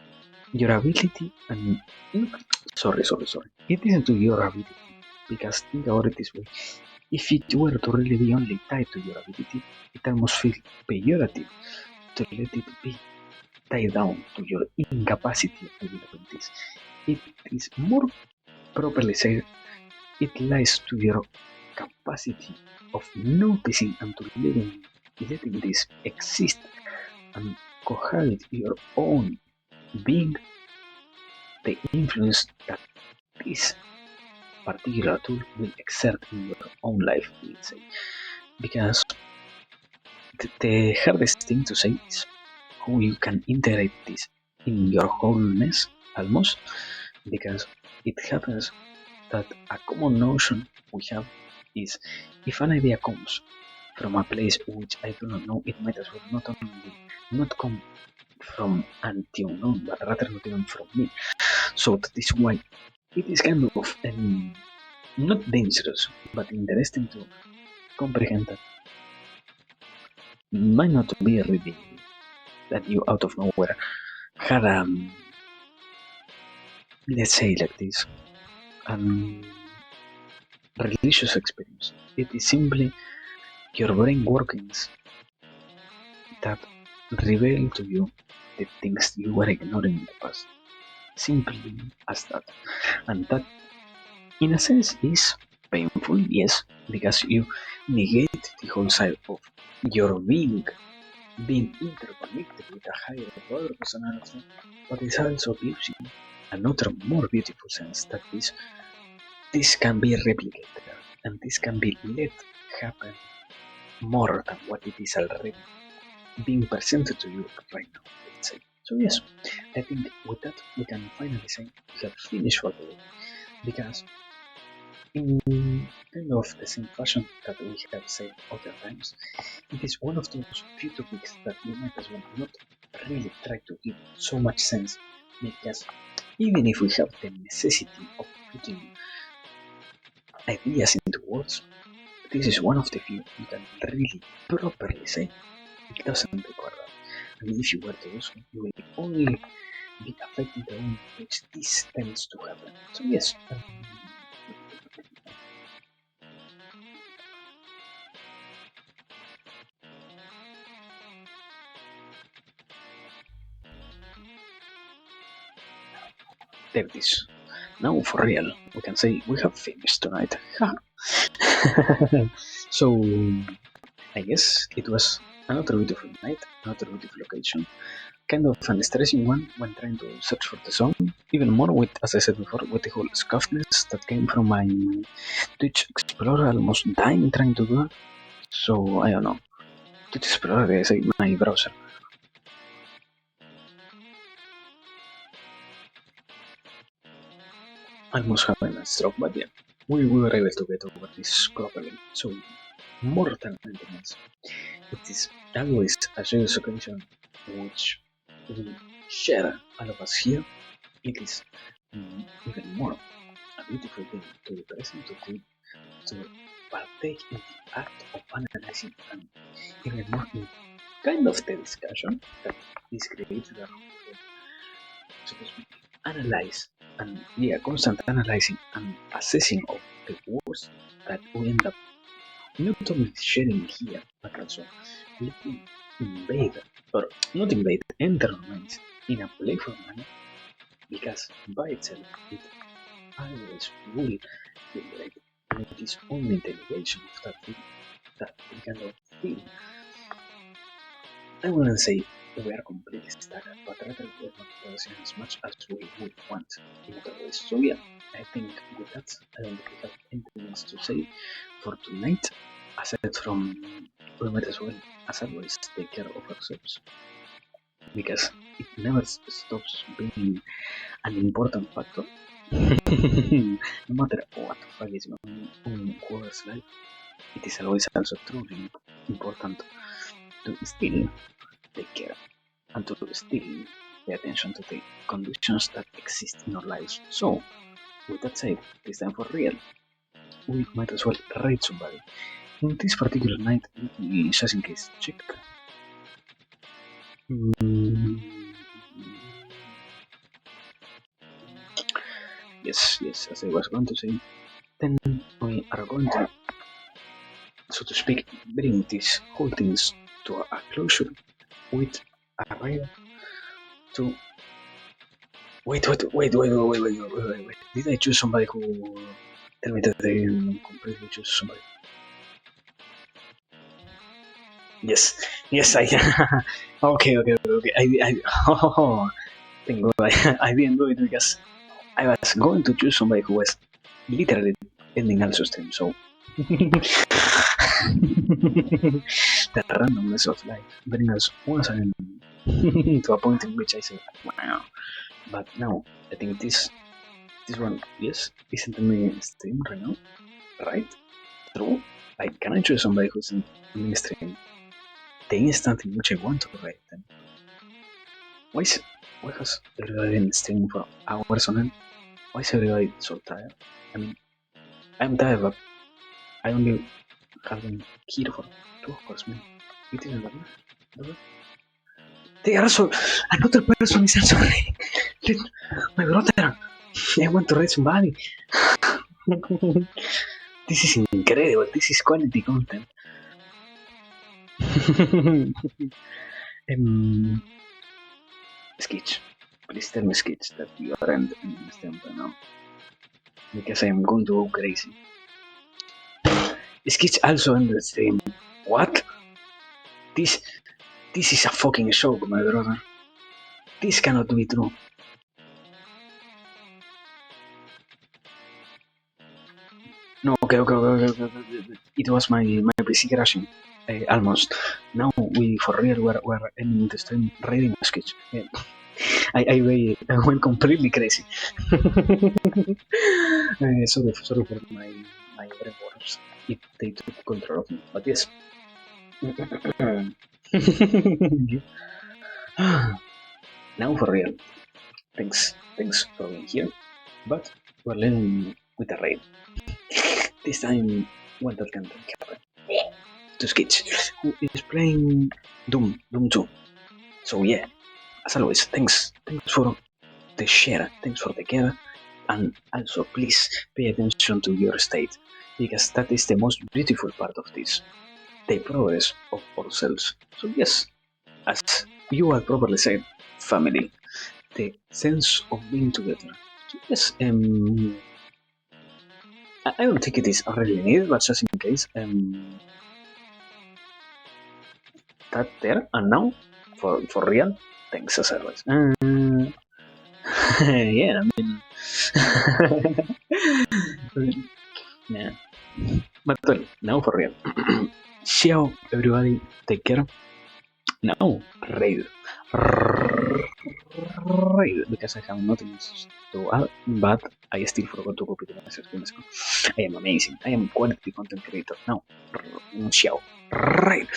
your ability and sorry. It isn't to your ability. Because think about it this way: if it were to really be only tied to your ability, it almost feels pejorative to let it be tied down to your incapacity of abilities. It is more properly said, it lies to your capacity of noticing and to letting this exist and cohabit your own being, the influence that this particular tool will exert in your own life, let's say. Because the hardest thing to say is how you can integrate this in your wholeness almost, because it happens that a common notion we have is, if an idea comes from a place which I do not know, it might as well not only not come from an unknown, but rather not even from me. So that is why it is kind of not dangerous, but interesting to comprehend that might not be really that you out of nowhere had let's say like this, religious experience. It is simply your brain workings that reveal to you the things you were ignoring in the past. Simply as that. And that, in a sense, is painful, yes, because you negate the whole side of your being interconnected with a higher power personality, but it also gives you another more beautiful sense that this can be replicated and this can be let happen more than what it is already being presented to you right now, let's say. So yes, I think with that we can finally say we have finished for the day, because in kind of the same fashion that we have said other times, it is one of those few topics that we might as well not really try to give so much sense, because even if we have the necessity of putting ideas into words, this is one of the few you can really properly say it doesn't require that. And if you were to do so, you will only be affecting the way in which this tends to happen. So yes, there it is. Now for real, we can say we have finished tonight. So I guess it was another beautiful night, another beautiful occasion. Kind of an stressing one when trying to search for the song. Even more with, as I said before, with the whole scuffness that came from my Twitch Explorer almost dying trying to do that. So I don't know. Twitch Explorer, I say my browser. Almost having a stroke, but yeah, we were able to get over this properly. So more than anything else, it is always a joyous occasion which we share all of us here. It is even more a beautiful thing to be present to partake in the act of analyzing and even more in kind of the discussion that is created around the whole, so to speak, analyze and yeah, constant analyzing and assessing of the words that we end up not only sharing here, but also letting invade, or not invade, enter our minds in a playful manner, because by itself it always will generate, and it is only the negation of that feeling that we cannot feel. I wouldn't say we are completely stuck, but rather we are not progressing as much as we would want in other ways. So yeah, I think with that, I don't think we have anything else to say for tonight, aside from we might as well, as always, take care of ourselves, because it never stops being an important factor. No matter what the fuck is going on whoever's life, it is always also truly important to still take care and to still pay attention to the conditions that exist in our lives. So, with that said, this time for real, we might as well rate somebody. In this particular night, just in case, check. Mm, yes, as I was going to say, then we are going to, so to speak, bring these whole things to a closure with a raid to. Wait. Did I choose somebody who. Tell me that I completely choose somebody. Yes, I. Okay. Oh, thank God, I didn't do it because I was going to choose somebody who was literally ending also stream, so. The randomness of life bring us once again to a point in which I say, wow. But now, I think this one, yes, isn't in stream right now, right? True. Like, can I choose somebody who's in mainstream? The instant in which I want to write them. Why has everybody been streaming for hours on end? Why is everybody so tired? I mean, I'm tired, but I only have been here for 2 hours, man. It isn't that much. They are so. Another person is also. My brother. I want to write somebody. This is incredible. This is quality content. Sketch. Please tell me, Sketch, that you are in this temple now. Because I am going to go crazy. Sketch also in the stream. What? This is a fucking joke, my brother. This cannot be true. No, okay. It was my PC crashing. Almost. Now we for real we're ending the stream reading a sketch. Yeah. I went completely crazy. Sorry for my brain waters if they took control of me. But yes. Now for real. Thanks for being here. But we're learning with a raid. This time what that can happen. To Sketch, who is playing Doom 2. So yeah, as always, thanks for the share, thanks for the care, and also please pay attention to your state, because that is the most beautiful part of this, the progress of ourselves. So yes, as you are properly said, family, the sense of being together. So yes, I don't think it is really needed, but just in case, that there, and now, for real, thanks as always. Yeah, I mean, yeah. But well, now for real. Ciao, everybody. Take care. Now, raid. Raid. Because I have nothing else to add, but I still forgot to copy the message. I am amazing. I am quality content creator. Now, ciao. Raid.